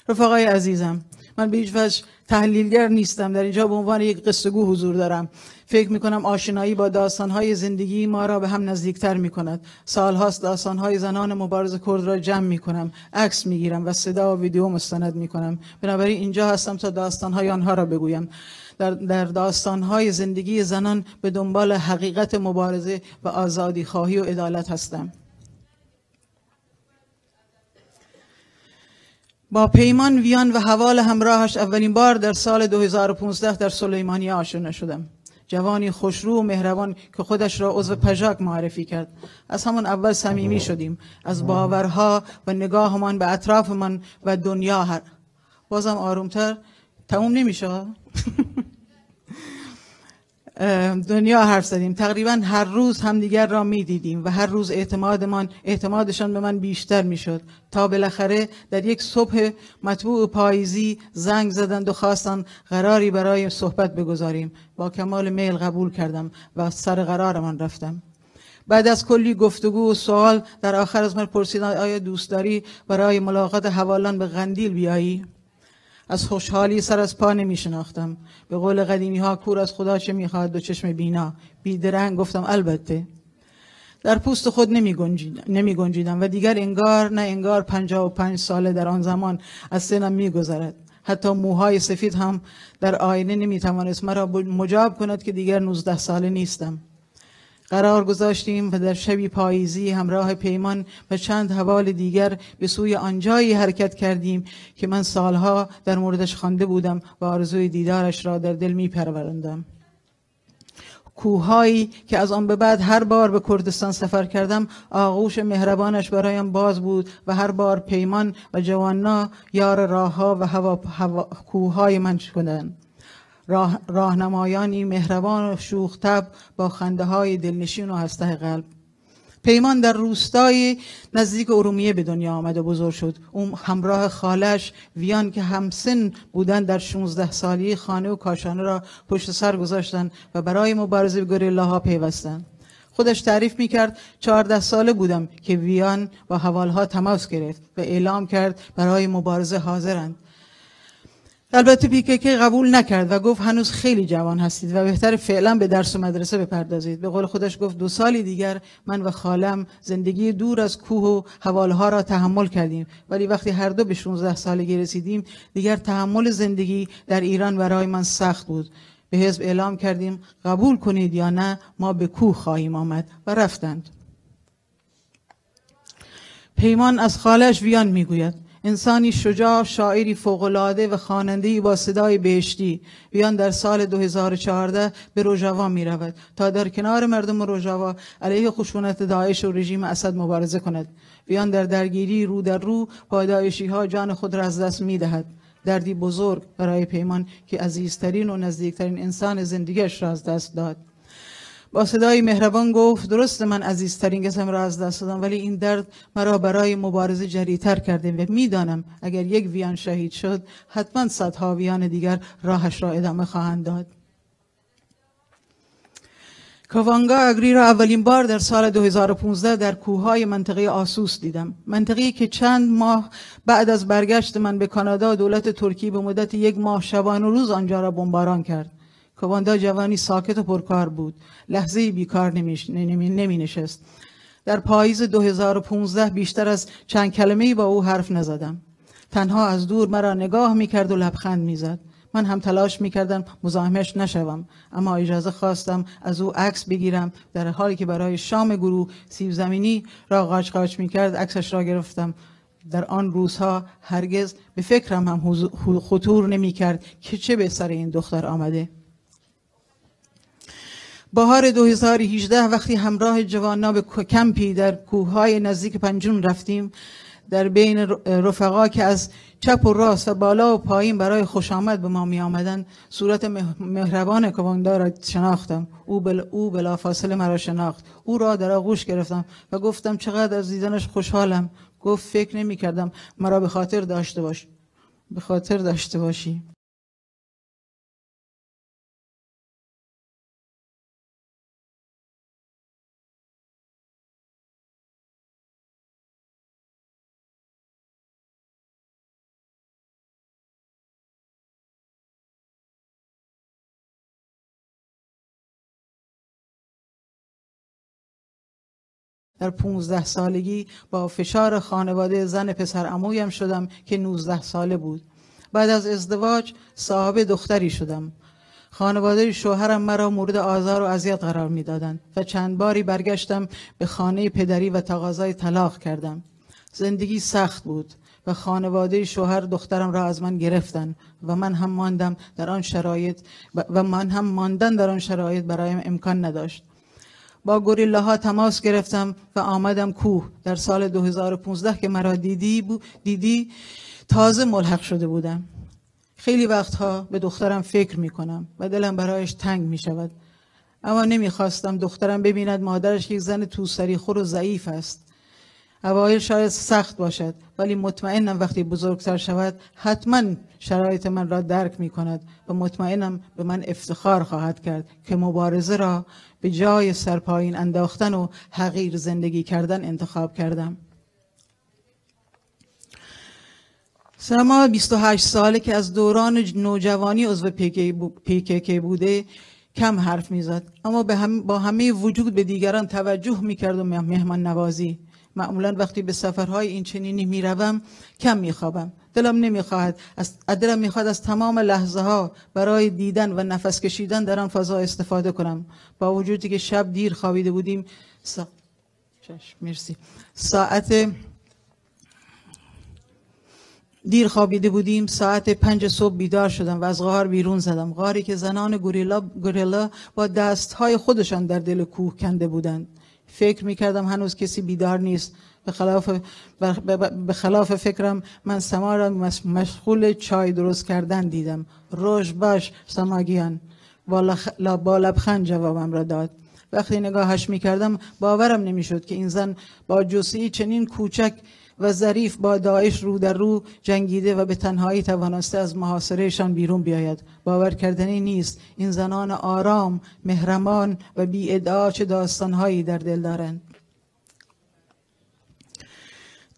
رفقای عزیزم، من به هیچ وجه تحلیلگر نیستم. در اینجا به عنوان یک قصه‌گو حضور دارم. فکر می‌کنم آشنایی با داستان‌های زندگی ما را به هم نزدیکتر می‌کند. سال‌هاست داستان‌های زنان مبارز کرد را جمع می‌کنم، عکس می‌گیرم و صدا و ویدیو مستند می‌کنم. بنابراین اینجا هستم تا داستان‌های آنها را بگویم. در داستان‌های زندگی زنان به دنبال حقیقت مبارزه و آزادی خواهی و عدالت هستم. با پیمان ویان و حوال همراهش اولین بار در سال 2015 در سلیمانیه آشنا شدم. جوانی خوشرو و مهربان که خودش را عضو پژاک معرفی کرد. از همان اول صمیمی شدیم. از باورها و نگاهمان به اطرافمان و دنیا بازم آرومتر تموم نمیشه. دنیا حرف زدیم. تقریبا هر روز همدیگر را میدیدیم و هر روز اعتمادشان به من بیشتر میشد تا بالاخره در یک صبح مطبوع پاییزی زنگ زدند و خواستند قراری برای صحبت بگذاریم. با کمال میل قبول کردم و سر قرارمان رفتم. بعد از کلی گفتگو و سوال در آخر از من پرسیدند آیا دوست داری برای ملاقات حوالان به قندیل بیایی؟ از خوشحالی سر از پا نمی شناختم. به قول قدیمی ها کور از خدا چه می خواهد دو چشم بینا. بیدرنگ گفتم البته. در پوست خود نمی گنجیدم و دیگر انگار 55 ساله در آن زمان از سنم می گذرد. حتی موهای سفید هم در آینه نمی توانست مرا مجاب کند که دیگر 19 ساله نیستم. قرار گذاشتیم و در شبی پاییزی همراه پیمان و چند حوال دیگر به سوی آنجایی حرکت کردیم که من سالها در موردش خوانده بودم و آرزوی دیدارش را در دل می پروراندم. کوههایی که از آن به بعد هر بار به کردستان سفر کردم آغوش مهربانش برایم باز بود و هر بار پیمان و جوانا یار راهها و کوههای من شدند. راهنمایانی مهربان و شوخ طبع با خنده های دلنشین و هسته قلب. پیمان در روستای نزدیک ارومیه به دنیا آمد و بزرگ شد. اون همراه خالش ویان که همسن بودن در 16 سالی خانه و کاشانه را پشت سر گذاشتن و برای مبارزه به گریلاها پیوستند. خودش تعریف میکرد 14 ساله بودم که ویان با حوالها تماس گرفت و اعلام کرد برای مبارزه حاضرند. البته PKK قبول نکرد و گفت هنوز خیلی جوان هستید و بهتر فعلا به درس و مدرسه بپردازید. به قول خودش گفت 2 سالی دیگر من و خالم زندگی دور از کوه و حوالها را تحمل کردیم، ولی وقتی هر دو به 16 سالگی رسیدیم دیگر تحمل زندگی در ایران برای من سخت بود. به حزب اعلام کردیم قبول کنید یا نه ما به کوه خواهیم آمد و رفتند. پیمان از خالش ویان میگوید: انسانی شجاع، شاعری فوق‌العاده و خواننده‌ای با صدای بهشتی. ویان در سال 2014 به روژاوا می رود تا در کنار مردم روژاوا علیه خشونت داعش و رژیم اسد مبارزه کند. ویان در درگیری رو در رو با داعشی‌ها جان خود را از دست می دهد. دردی بزرگ برای پیمان که عزیزترین و نزدیکترین انسان زندگیش را از دست داد. با صدای مهربان گفت: درست من عزیزترین کسم را از دست دادم، ولی این درد مرا برای مبارزه جری‌تر کرده و میدانم اگر یک ویان شهید شد حتما صدها ویان دیگر راهش را ادامه خواهند داد. کاوانگا اگری را اولین بار در سال 2015 در کوههای منطقه آسوس دیدم. منطقه‌ای که چند ماه بعد از برگشت من به کانادا دولت ترکیه به مدت 1 ماه شبانه روز آنجا را بمباران کرد. کاوانگا جوانی ساکت و پرکار بود. لحظه‌ای بیکار نمی نشست. در پاییز 2015 بیشتر از چند کلمه‌ای با او حرف نزدم. تنها از دور مرا نگاه می‌کرد و لبخند می‌زد. من هم تلاش می‌کردم مزاحمش نشوم، اما اجازه خواستم از او عکس بگیرم. در حالی که برای شام گروه سیب زمینی را قاچ قاچ می‌کرد عکسش را گرفتم. در آن روزها هرگز به فکرم هم خطور نمی‌کرد که چه به سر این دختر آمده. بهار 2018 وقتی همراه جوانان به کمپی در کوههای نزدیک پنجون رفتیم، در بین رفقا که از چپ و راست و بالا و پایین برای خوش آمد به ما می آمدن صورت مهربان کاوانگا را شناختم. او بلافاصله مرا شناخت. او را در آغوش گرفتم و گفتم چقدر از دیدنش خوشحالم. گفت فکر نمی کردم مرا به خاطر داشته باشی. در 15 سالگی با فشار خانواده زن پسر عمویم شدم که 19 ساله بود. بعد از ازدواج صاحب دختری شدم. خانواده شوهرم مرا مورد آزار و اذیت قرار می‌دادند و چند باری برگشتم به خانه پدری و تقاضای طلاق کردم. زندگی سخت بود و خانواده شوهر دخترم را از من گرفتن و من هم ماندن در آن شرایط برایم امکان نداشت. با گوریلاها تماس گرفتم و آمدم کوه. در سال 2015 که مرا دیدی تازه ملحق شده بودم. خیلی وقتها به دخترم فکر می کنم و دلم برایش تنگ می شود. اما نمی خواستم دخترم ببیند مادرش یک زن توسریخور و ضعیف است. اوایل شاید سخت باشد، ولی مطمئنم وقتی بزرگتر شود حتما شرایط من را درک می کند و مطمئنم به من افتخار خواهد کرد که مبارزه را به جای سرپایین انداختن و حقیر زندگی کردن انتخاب کردم. سما 28 ساله که از دوران نوجوانی عضو PKK بوده کم حرف میزد، اما با همه وجود به دیگران توجه میکرد و مهمان نوازی. معمولا وقتی به سفرهای این چنینی میروم کم میخوابم. دلم میخواد از تمام لحظه ها برای دیدن و نفس کشیدن در آن فضا استفاده کنم. با وجودی که شب دیر خوابیده بودیم ساعت 5 صبح بیدار شدم و از غار بیرون زدم. غاری که زنان گوریلا با دستهای خودشان در دل کوه کنده بودند. فکر میکردم هنوز کسی بیدار نیست. به خلاف فکرم من سما را مشغول چای درست کردن دیدم. روش باش سماگیان با لبخند جوابم را داد. وقتی نگاهش میکردم باورم نمیشد که این زن با جثه‌ای چنین کوچک و ظریف با داعش رو در رو جنگیده و به تنهایی توانسته از محاصرهشان بیرون بیاید. باور کردنی نیست. این زنان آرام، مهربان و بی ادعا چه داستانهایی در دل دارند.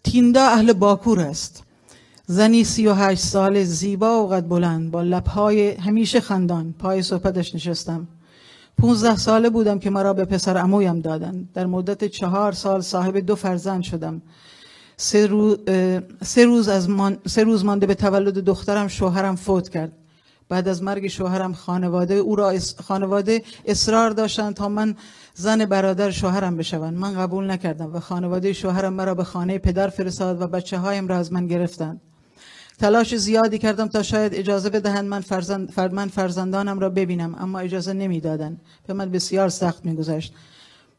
تیندا اهل باکور است. زنی 38 ساله، زیبا و قد بلند، با لبهای همیشه خندان. پای صحبتش نشستم. 15 ساله بودم که مرا به پسر عمویم دادند. در مدت 4 سال صاحب 2 فرزند شدم. 3 روز مانده به تولد دخترم شوهرم فوت کرد. بعد از مرگ شوهرم خانواده اصرار داشتند تا من زن برادر شوهرم بشوم. من قبول نکردم و خانواده شوهرم مرا به خانه پدر فرستاد و بچه‌هایم را از من گرفتند. تلاش زیادی کردم تا شاید اجازه بدهند من فرزندانم را ببینم، اما اجازه نمیدادند. به من بسیار سخت میگذشت.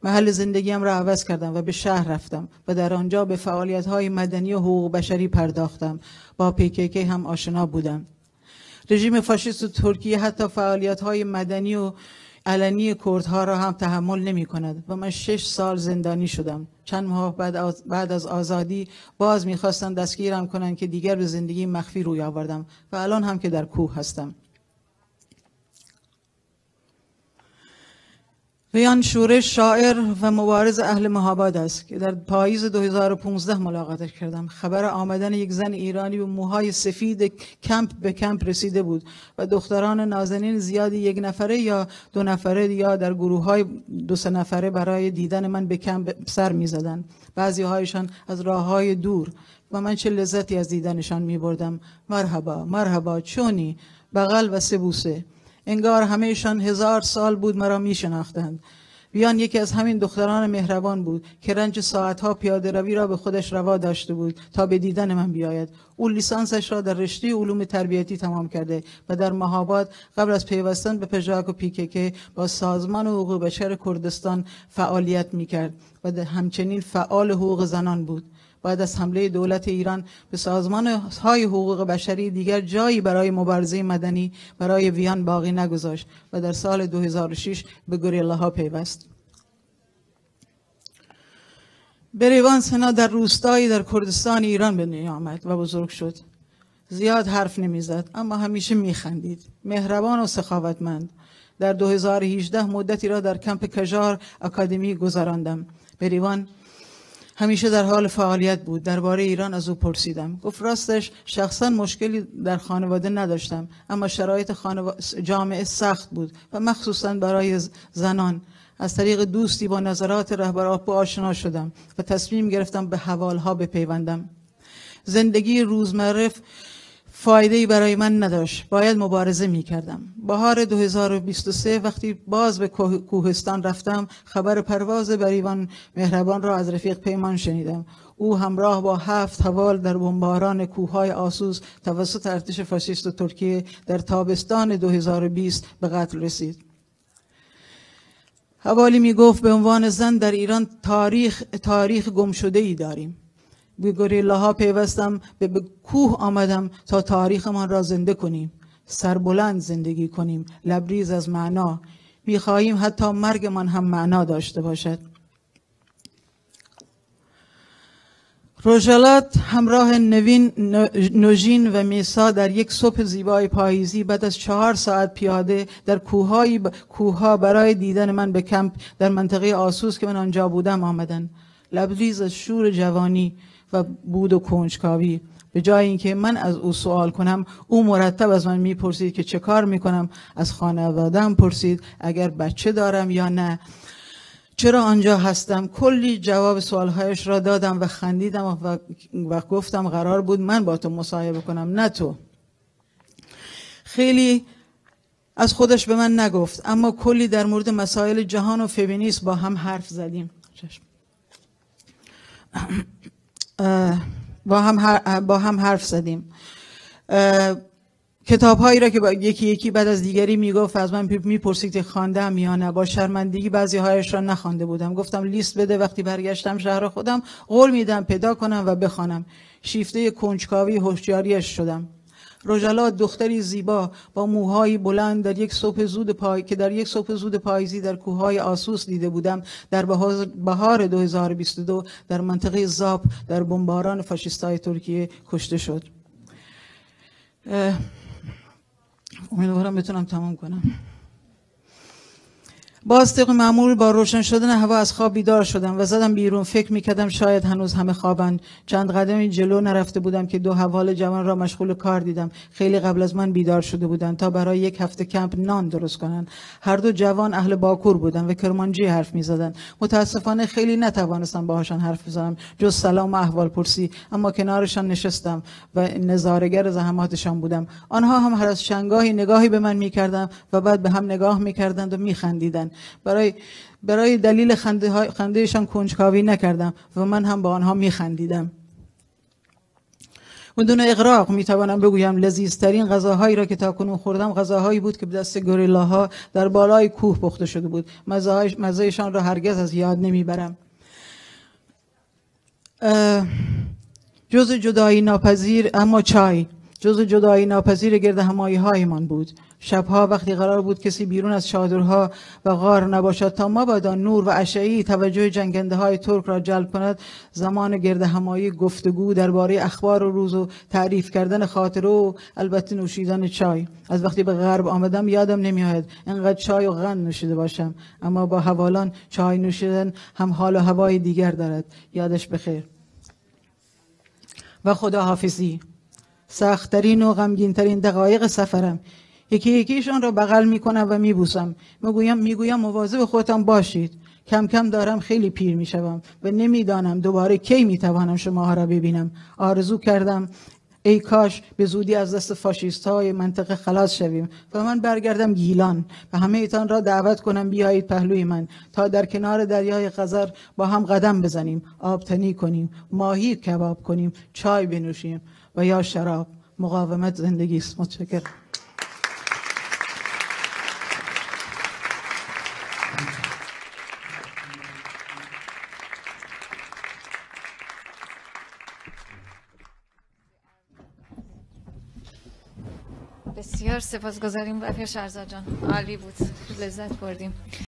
محل زندگیم را عوض کردم و به شهر رفتم و در آنجا به فعالیت‌های مدنی و حقوق بشری پرداختم. با PKK هم آشنا بودم. رژیم فاشیست ترکیه حتی فعالیت‌های مدنی و علنی کردها را هم تحمل نمی‌کند و من 6 سال زندانی شدم. چند ماه بعد از آزادی باز می‌خواستند دستگیرم کنند که دیگر به زندگی مخفی روی آوردم و الان هم که در کوه هستم. ویان شورش شاعر و مبارز اهل مهاباد است که در پاییز 2015 ملاقاتش کردم. خبر آمدن یک زن ایرانی و موهای سفید کمپ به کمپ رسیده بود و دختران نازنین زیادی 1 نفره یا 2 نفره یا در گروه‌های 2-3 نفره برای دیدن من به کمپ سر می‌زدند. بعضی‌هایشان از راه‌های دور و من چه لذتی از دیدنشان می‌بردم. مرحبا مرحبا چونی، بغل و 3 بوسه. انگار همهشان 1000 سال بود مرا می شناختند. بیان یکی از همین دختران مهربان بود که رنج ساعتها پیاده روی را به خودش روا داشته بود تا به دیدن من بیاید. او لیسانسش را در رشته علوم تربیتی تمام کرده و در مهاباد قبل از پیوستن به پژاک و PKK با سازمان حقوق بشر کردستان فعالیت می کرد و همچنین فعال حقوق زنان بود. بعد از حمله دولت ایران به سازمان‌های حقوق بشری دیگر جایی برای مبارزه مدنی برای ویان باقی نگذاشت و در سال 2006 به گوریلاها پیوست. بریوان سنا در روستایی در کردستان ایران به دنیا آمد و بزرگ شد. زیاد حرف نمیزد اما همیشه میخندید. مهربان و سخاوتمند. در 2018 مدتی را در کمپ کجار اکادمی گذراندم. بریوان همیشه در حال فعالیت بود. درباره ایران از او پرسیدم. گفت راستش شخصا مشکلی در خانواده نداشتم، اما شرایط جامعه سخت بود و مخصوصا برای زنان. از طریق دوستی با نظرات رهبر آپو آشنا شدم و تصمیم گرفتم به حوالها بپیوندم. زندگی روزمره فایده‌ای برای من نداشت. باید مبارزه می‌کردم. بهار 2023 وقتی باز به کوهستان رفتم، خبر پرواز بریوان مهربان را از رفیق پیمان شنیدم. او همراه با 7 حوال در بمباران کوههای آسوس توسط ارتش فاشیست ترکیه در تابستان 2020 به قتل رسید. حوالی میگفت به عنوان زن در ایران تاریخ گمشده‌ای داریم. به گوریلاها پیوستم، به کوه آمدم تا تاریخمان را زنده کنیم، سربلند زندگی کنیم، لبریز از معنا. می‌خواهیم حتی مرگمان هم معنا داشته باشد. روژالات همراه نوژین و میسا در یک صبح زیبای پاییزی بعد از 4 ساعت پیاده در کوهها برای دیدن من به کمپ در منطقه آسوس که من آنجا بودم آمدند. لبریز از شور جوانی و بود و کنجکاوی. به جای اینکه من از او سوال کنم، او مرتب از من میپرسید که چه کار میکنم. از خانواده‌ام پرسید اگر بچه دارم یا نه، چرا آنجا هستم. کلی جواب سوالهایش را دادم و خندیدم و گفتم قرار بود من با تو مصاحبه کنم نه تو. خیلی از خودش به من نگفت، اما کلی در مورد مسائل جهان و فمینیسم با هم حرف زدیم. با هم حرف زدیم. کتاب‌هایی را که یکی یکی بعد از دیگری میگفت از من میپرسید که خواندم یا نه. با شرمندگی بعضی‌هایش را نخوانده بودم. گفتم لیست بده، وقتی برگشتم شهر خودم قول میدم پیدا کنم و بخوانم. شیفته کنجکاوی هوشیاریش شدم. روژالات دختری زیبا با موهای بلند در یک صبح زود پاییزی در کوههای آسوس دیده بودم در بهار 2022 در منطقه زاپ در بمباران فاشیستای ترکیه کشته شد. امیدوارم بتونم تمام کنم. باز طبق معمول با روشن شدن هوا از خواب بیدار شدم و زدم بیرون. فکر میکردم شاید هنوز همه خوابند. چند قدمی جلو نرفته بودم که 2 حوال جوان را مشغول کار دیدم. خیلی قبل از من بیدار شده بودند تا برای 1 هفته کمپ نان درست کنند. هر دو جوان اهل باکور بودند و کرمانجی حرف میزدند. متاسفانه خیلی نتوانستم باهاشان حرف بزنم جز سلام و احوال پرسی، اما کنارشان نشستم و نظاره‌گر زحماتشان بودم. آنها هم هر از چندگاهی نگاهی به من میکردند و بعد به هم نگاه میکردند و میخندیدند. برای دلیل خندهشان کنجکاوی نکردم و من هم با آنها میخندیدم. بدون اغراق میتوانم بگویم لذیذترین غذاهایی را که تاکنون خوردم غذاهایی بود که به دست گوریلاها در بالای کوه پخته شده بود. مزهشان را هرگز از یاد نمیبرم. جز جدایی ناپذیر، اما چای جز جدایی ناپذیر گرد همایی هایمان بود. شبها وقتی قرار بود کسی بیرون از چادرها و غار نباشد تا مبادا نور و اشعه‌ای توجه جنگنده های ترک را جلب کند، زمان گرد همایی گفتگو درباره اخبار و روز و تعریف کردن خاطره و البته نوشیدن چای. از وقتی به غرب آمدم یادم نمیاد انقدر چای و قند نوشیده باشم، اما با حوالان چای نوشیدن هم حال و هوای دیگر دارد. یادش بخیر. و خداحافظی. سخت‌ترین و غمگین‌ترین دقایق سفرم. یکی یکیشان را بغل میکنم و میبوسم. میگویم مواظب خودتان باشید. کم کم دارم خیلی پیر میشوم و نمیدانم دوباره کی میتوانم شماها را ببینم. آرزو کردم ای کاش به زودی از دست فاشیست های منطقه خلاص شویم و من برگردم گیلان و همه ایتان را دعوت کنم بیایید پهلوی من تا در کنار دریای خزر با هم قدم بزنیم، آبتنی کنیم، ماهی کباب کنیم، چای بنوشیم و یا شراب. مقاومت زندگی است. متشکرم. بسیار سپاسگزاریم وفا شهرزاد جان، عالی بود، لذت بردیم.